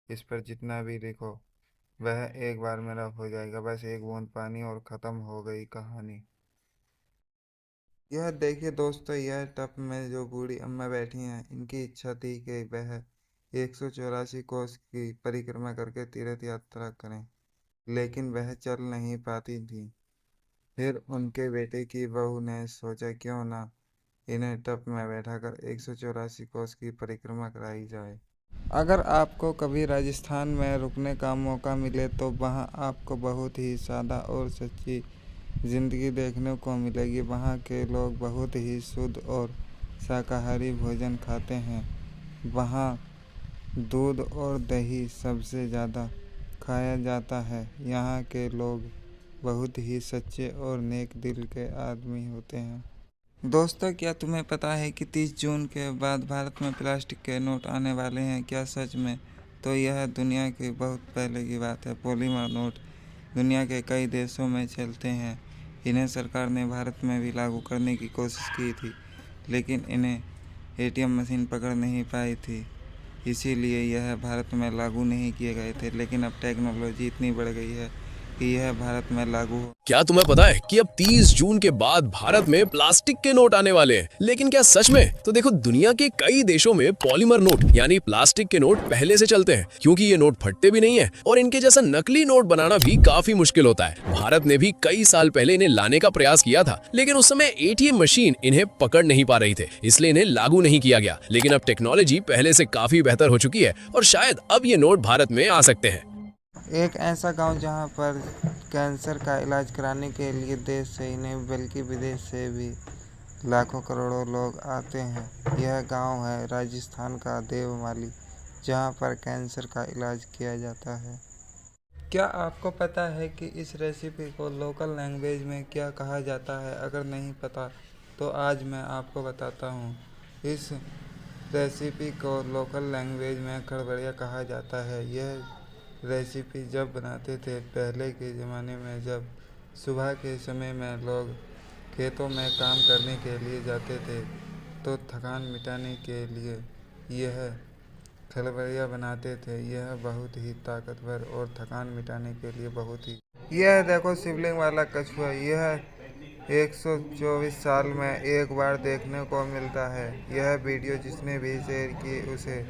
इस पर जितना भी लिखो वह एक बार में रफ हो जाएगा, बस एक बूंद पानी और ख़त्म हो गई कहानी। यह देखिए दोस्तों, यह टब में जो बूढ़ी अम्मा बैठी हैं, इनकी इच्छा थी कि वह 184 कोस की परिक्रमा करके तीर्थ यात्रा करें, लेकिन वह चल नहीं पाती थी। फिर उनके बेटे की बहू ने सोचा क्यों ना इन्हें टब में बैठाकर 184 कोस की परिक्रमा कराई जाए। अगर आपको कभी राजस्थान में रुकने का मौका मिले तो वहाँ आपको बहुत ही सादा और सच्ची ज़िंदगी देखने को मिलेगी। वहाँ के लोग बहुत ही शुद्ध और शाकाहारी भोजन खाते हैं। वहाँ दूध और दही सबसे ज़्यादा खाया जाता है। यहाँ के लोग बहुत ही सच्चे और नेक दिल के आदमी होते हैं। दोस्तों, क्या तुम्हें पता है कि 30 जून के बाद भारत में प्लास्टिक के नोट आने वाले हैं? क्या सच में? तो यह दुनिया की बहुत पहले की बात है। पॉलीमर नोट दुनिया के कई देशों में चलते हैं। इन्हें सरकार ने भारत में भी लागू करने की कोशिश की थी, लेकिन इन्हें एटीएम मशीन पकड़ नहीं पाई थी, इसीलिए यह भारत में लागू नहीं किए गए थे। लेकिन अब टेक्नोलॉजी इतनी बढ़ गई है कि यह भारत में लागू हो। क्या तुम्हें पता है कि अब 30 जून के बाद भारत में प्लास्टिक के नोट आने वाले हैं? लेकिन क्या सच में? तो देखो, दुनिया के कई देशों में पॉलीमर नोट यानी प्लास्टिक के नोट पहले से चलते हैं, क्योंकि ये नोट फटते भी नहीं है और इनके जैसा नकली नोट बनाना भी काफी मुश्किल होता है। भारत ने भी कई साल पहले इन्हें लाने का प्रयास किया था, लेकिन उस समय एटीएम मशीन इन्हें पकड़ नहीं पा रही थे, इसलिए इन्हें लागू नहीं किया गया। लेकिन अब टेक्नोलॉजी पहले से काफी बेहतर हो चुकी है और शायद अब ये नोट भारत में आ सकते हैं। एक ऐसा गांव जहां पर कैंसर का इलाज कराने के लिए देश से ही नहीं बल्कि विदेश से भी लाखों करोड़ों लोग आते हैं। यह गांव है राजस्थान का देवमाली, जहां पर कैंसर का इलाज किया जाता है। क्या आपको पता है कि इस रेसिपी को लोकल लैंग्वेज में क्या कहा जाता है? अगर नहीं पता तो आज मैं आपको बताता हूँ। इस रेसिपी को लोकल लैंग्वेज में खड़बड़िया कहा जाता है। यह रेसिपी जब बनाते थे पहले के ज़माने में, जब सुबह के समय में लोग खेतों में काम करने के लिए जाते थे, तो थकान मिटाने के लिए यह खलबड़िया बनाते थे। यह बहुत ही ताकतवर और थकान मिटाने के लिए बहुत ही। यह देखो शिवलिंग वाला कछुआ, यह 124 साल में एक बार देखने को मिलता है। यह वीडियो जिसने भी शेयर की उसे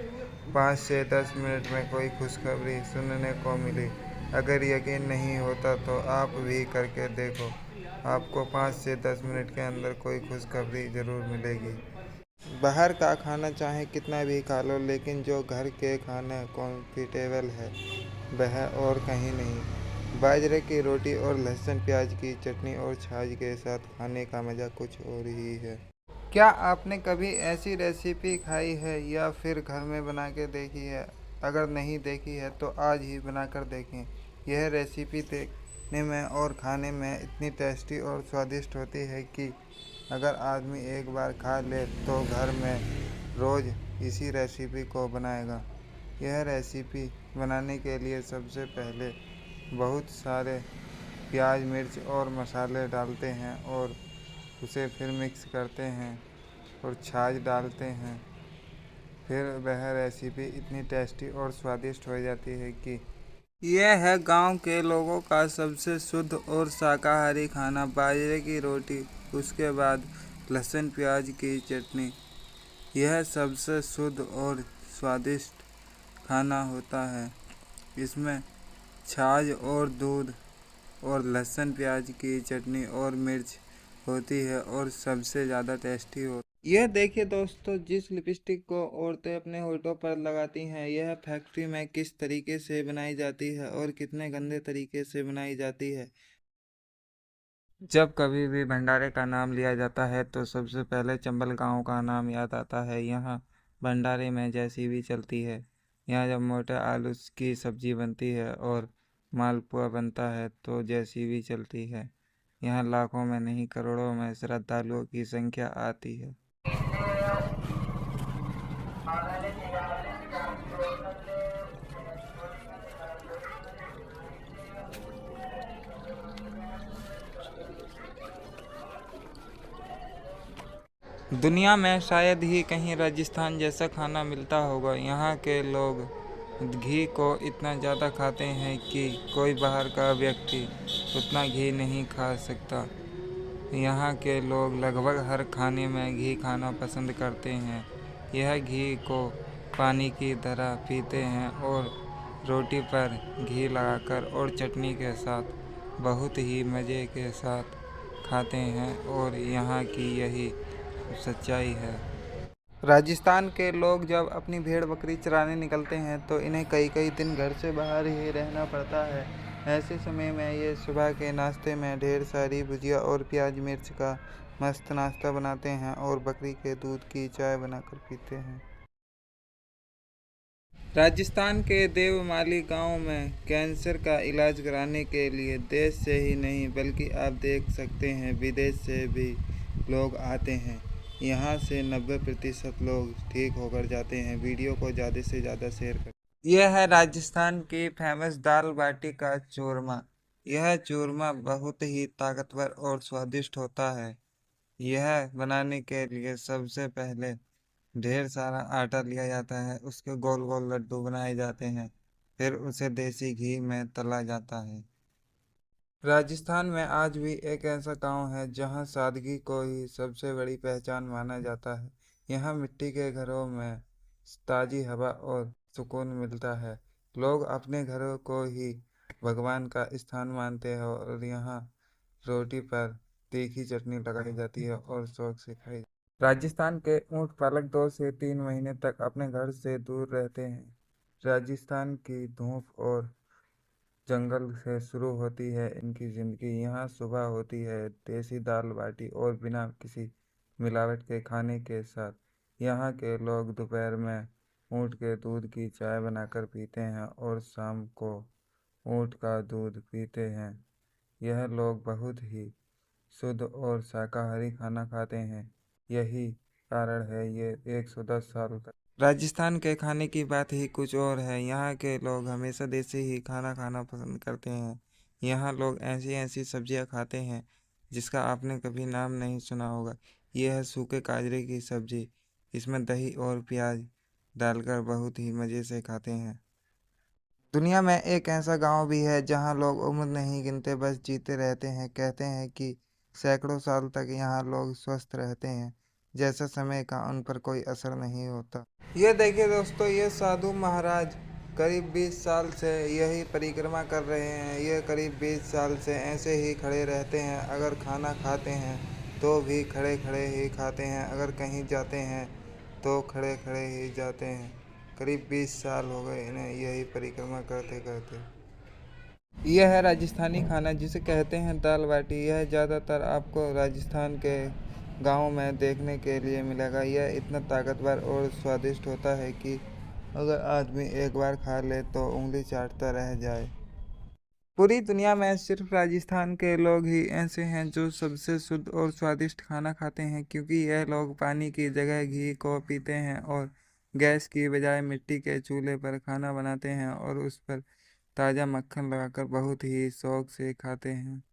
5 से 10 मिनट में कोई खुशखबरी सुनने को मिली। अगर यकीन नहीं होता तो आप भी करके देखो, आपको 5 से 10 मिनट के अंदर कोई खुशखबरी ज़रूर मिलेगी। बाहर का खाना चाहे कितना भी खा लो, लेकिन जो घर के खाना कॉम्फर्टेबल है वह और कहीं नहीं। बाजरे की रोटी और लहसुन प्याज की चटनी और छाछ के साथ खाने का मज़ा कुछ और ही है। क्या आपने कभी ऐसी रेसिपी खाई है या फिर घर में बना के देखी है? अगर नहीं देखी है तो आज ही बनाकर देखें। यह रेसिपी देखने में और खाने में इतनी टेस्टी और स्वादिष्ट होती है कि अगर आदमी एक बार खा ले तो घर में रोज़ इसी रेसिपी को बनाएगा। यह रेसिपी बनाने के लिए सबसे पहले बहुत सारे प्याज, मिर्च और मसाले डालते हैं और उसे फिर मिक्स करते हैं और छाछ डालते हैं। फिर वह रेसिपी इतनी टेस्टी और स्वादिष्ट हो जाती है कि यह है गांव के लोगों का सबसे शुद्ध और शाकाहारी खाना, बाजरे की रोटी, उसके बाद लहसुन प्याज की चटनी। यह सबसे शुद्ध और स्वादिष्ट खाना होता है। इसमें छाछ और दूध और लहसुन प्याज की चटनी और मिर्च होती है और सबसे ज़्यादा टेस्टी हो। यह देखिए दोस्तों, जिस लिपस्टिक को औरतें अपने होठों पर लगाती हैं, यह फैक्ट्री में किस तरीके से बनाई जाती है और कितने गंदे तरीके से बनाई जाती है। जब कभी भी भंडारे का नाम लिया जाता है तो सबसे पहले चंबल गांव का नाम याद आता है। यहाँ भंडारे में जेसीबी चलती है। यहाँ जब मोटे आलू की सब्जी बनती है और मालपुआ बनता है तो जेसीबी चलती है। यहाँ लाखों में नहीं करोड़ों में श्रद्धालुओं की संख्या आती है। दुनिया में शायद ही कहीं राजस्थान जैसा खाना मिलता होगा। यहाँ के लोग घी को इतना ज़्यादा खाते हैं कि कोई बाहर का व्यक्ति उतना घी नहीं खा सकता। यहाँ के लोग लगभग हर खाने में घी खाना पसंद करते हैं। यह घी को पानी की तरह पीते हैं और रोटी पर घी लगाकर और चटनी के साथ बहुत ही मज़े के साथ खाते हैं, और यहाँ की यही सच्चाई है। राजस्थान के लोग जब अपनी भेड़ बकरी चराने निकलते हैं तो इन्हें कई कई दिन घर से बाहर ही रहना पड़ता है। ऐसे समय में ये सुबह के नाश्ते में ढेर सारी भुजिया और प्याज मिर्च का मस्त नाश्ता बनाते हैं और बकरी के दूध की चाय बनाकर पीते हैं। राजस्थान के देवमाली गांव में कैंसर का इलाज कराने के लिए देश से ही नहीं बल्कि आप देख सकते हैं विदेश से भी लोग आते हैं। यहाँ से 90% लोग ठीक होकर जाते हैं। वीडियो को ज़्यादा से ज़्यादा शेयर करें। यह है राजस्थान की फेमस दाल बाटी का चूरमा। यह चूरमा बहुत ही ताकतवर और स्वादिष्ट होता है। यह बनाने के लिए सबसे पहले ढेर सारा आटा लिया जाता है, उसके गोल गोल लड्डू बनाए जाते हैं, फिर उसे देसी घी में तला जाता है। राजस्थान में आज भी एक ऐसा गांव है जहां सादगी को ही सबसे बड़ी पहचान माना जाता है। यहाँ मिट्टी के घरों में ताज़ी हवा और सुकून मिलता है। लोग अपने घरों को ही भगवान का स्थान मानते हैं और यहाँ रोटी पर तीखी चटनी लगाई जाती है और शौक से खाई। राजस्थान के ऊंट पालक 2 से 3 महीने तक अपने घर से दूर रहते हैं। राजस्थान की धूप और जंगल से शुरू होती है इनकी ज़िंदगी। यहाँ सुबह होती है देसी दाल बाटी और बिना किसी मिलावट के खाने के साथ। यहाँ के लोग दोपहर में ऊँट के दूध की चाय बनाकर पीते हैं और शाम को ऊँट का दूध पीते हैं। यह लोग बहुत ही शुद्ध और शाकाहारी खाना खाते हैं। यही कारण है ये 110 साल तक। राजस्थान के खाने की बात ही कुछ और है। यहाँ के लोग हमेशा देसी ही खाना खाना पसंद करते हैं। यहाँ लोग ऐसी ऐसी सब्जियाँ खाते हैं जिसका आपने कभी नाम नहीं सुना होगा। यह है सूखे काजरे की सब्जी। इसमें दही और प्याज डालकर बहुत ही मज़े से खाते हैं। दुनिया में एक ऐसा गांव भी है जहां लोग उम्र नहीं गिनते, बस जीते रहते हैं। कहते हैं कि सैकड़ों साल तक यहाँ लोग स्वस्थ रहते हैं, जैसा समय का उन पर कोई असर नहीं होता। ये देखिए दोस्तों, ये साधु महाराज करीब 20 साल से यही परिक्रमा कर रहे हैं। ये करीब 20 साल से ऐसे ही खड़े रहते हैं। अगर खाना खाते हैं तो भी खड़े खड़े ही खाते हैं, अगर कहीं जाते हैं तो खड़े खड़े ही जाते हैं। करीब 20 साल हो गए इन्हें यही परिक्रमा करते करते। यह है राजस्थानी खाना जिसे कहते हैं दाल बाटी। यह ज़्यादातर आपको राजस्थान के गाँव में देखने के लिए मिलेगा। यह इतना ताकतवर और स्वादिष्ट होता है कि अगर आदमी एक बार खा ले तो उंगली चाटता रह जाए। पूरी दुनिया में सिर्फ राजस्थान के लोग ही ऐसे हैं जो सबसे शुद्ध और स्वादिष्ट खाना खाते हैं, क्योंकि यह लोग पानी की जगह घी को पीते हैं और गैस की बजाय मिट्टी के चूल्हे पर खाना बनाते हैं और उस पर ताज़ा मक्खन लगाकर बहुत ही शौक से खाते हैं।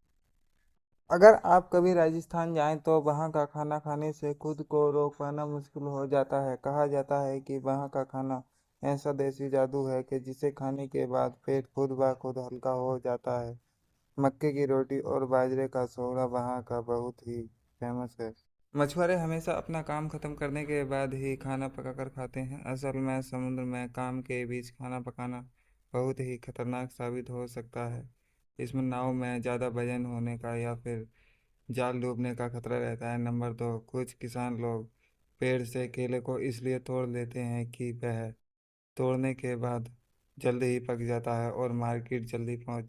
अगर आप कभी राजस्थान जाएं तो वहाँ का खाना खाने से खुद को रोक पाना मुश्किल हो जाता है। कहा जाता है कि वहाँ का खाना ऐसा देसी जादू है कि जिसे खाने के बाद पेट खुद ब खुद हल्का हो जाता है। मक्के की रोटी और बाजरे का छोला वहाँ का बहुत ही फेमस है। मछुआरे हमेशा अपना काम खत्म करने के बाद ही खाना पकाकर खाते हैं। असल में समुद्र में काम के बीच खाना पकाना बहुत ही खतरनाक साबित हो सकता है। इसमें नाव में ज़्यादा वजन होने का या फिर जाल डूबने का खतरा रहता है। नंबर 2, कुछ किसान लोग पेड़ से केले को इसलिए तोड़ लेते हैं कि वह तोड़ने के बाद जल्दी ही पक जाता है और मार्केट जल्दी पहुंच।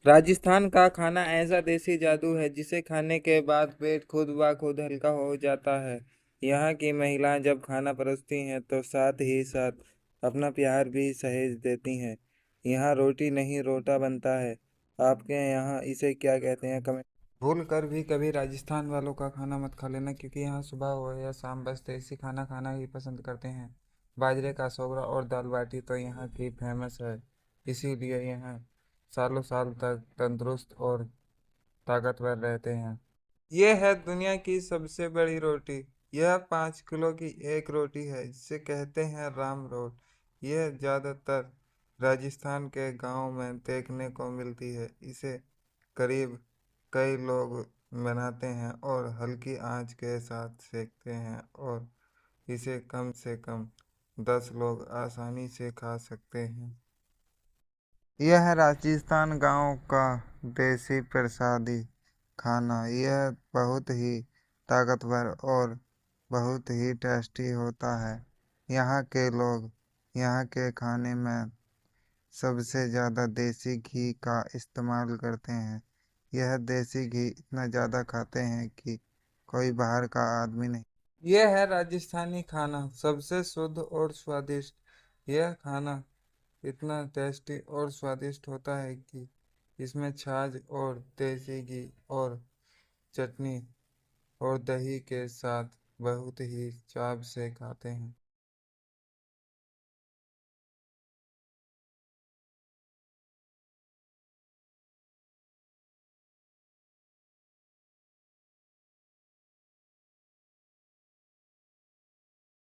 राजस्थान का खाना ऐसा देसी जादू है जिसे खाने के बाद पेट खुद ब खुद हल्का हो जाता है। यहाँ की महिलाएं जब खाना परोसती हैं तो साथ ही साथ अपना प्यार भी सहेज देती हैं। यहाँ रोटी नहीं रोटा बनता है। आपके यहाँ इसे क्या कहते हैं कमेंट भूल कर भी कभी राजस्थान वालों का खाना मत खा लेना, क्योंकि यहाँ सुबह हो या शाम बस देसी खाना खाना ही पसंद करते हैं। बाजरे का सोगरा और दाल बाटी तो यहाँ की फेमस है, इसीलिए यहाँ सालों साल तक तंदुरुस्त और ताकतवर रहते हैं। ये है दुनिया की सबसे बड़ी रोटी। यह 5 किलो की एक रोटी है, जिसे कहते हैं राम रोट। यह ज़्यादातर राजस्थान के गांव में देखने को मिलती है। इसे करीब कई लोग बनाते हैं और हल्की आंच के साथ सेकते हैं, और इसे कम से कम 10 लोग आसानी से खा सकते हैं। यह है राजस्थान गांव का देसी प्रसादी खाना। यह बहुत ही ताकतवर और बहुत ही टेस्टी होता है। यहाँ के लोग यहाँ के खाने में सबसे ज़्यादा देसी घी का इस्तेमाल करते हैं। यह देसी घी इतना ज़्यादा खाते हैं कि कोई बाहर का आदमी नहीं। यह है राजस्थानी खाना, सबसे शुद्ध और स्वादिष्ट। यह खाना इतना टेस्टी और स्वादिष्ट होता है कि इसमें छाछ और देसी घी और चटनी और दही के साथ बहुत ही चाव से खाते हैं।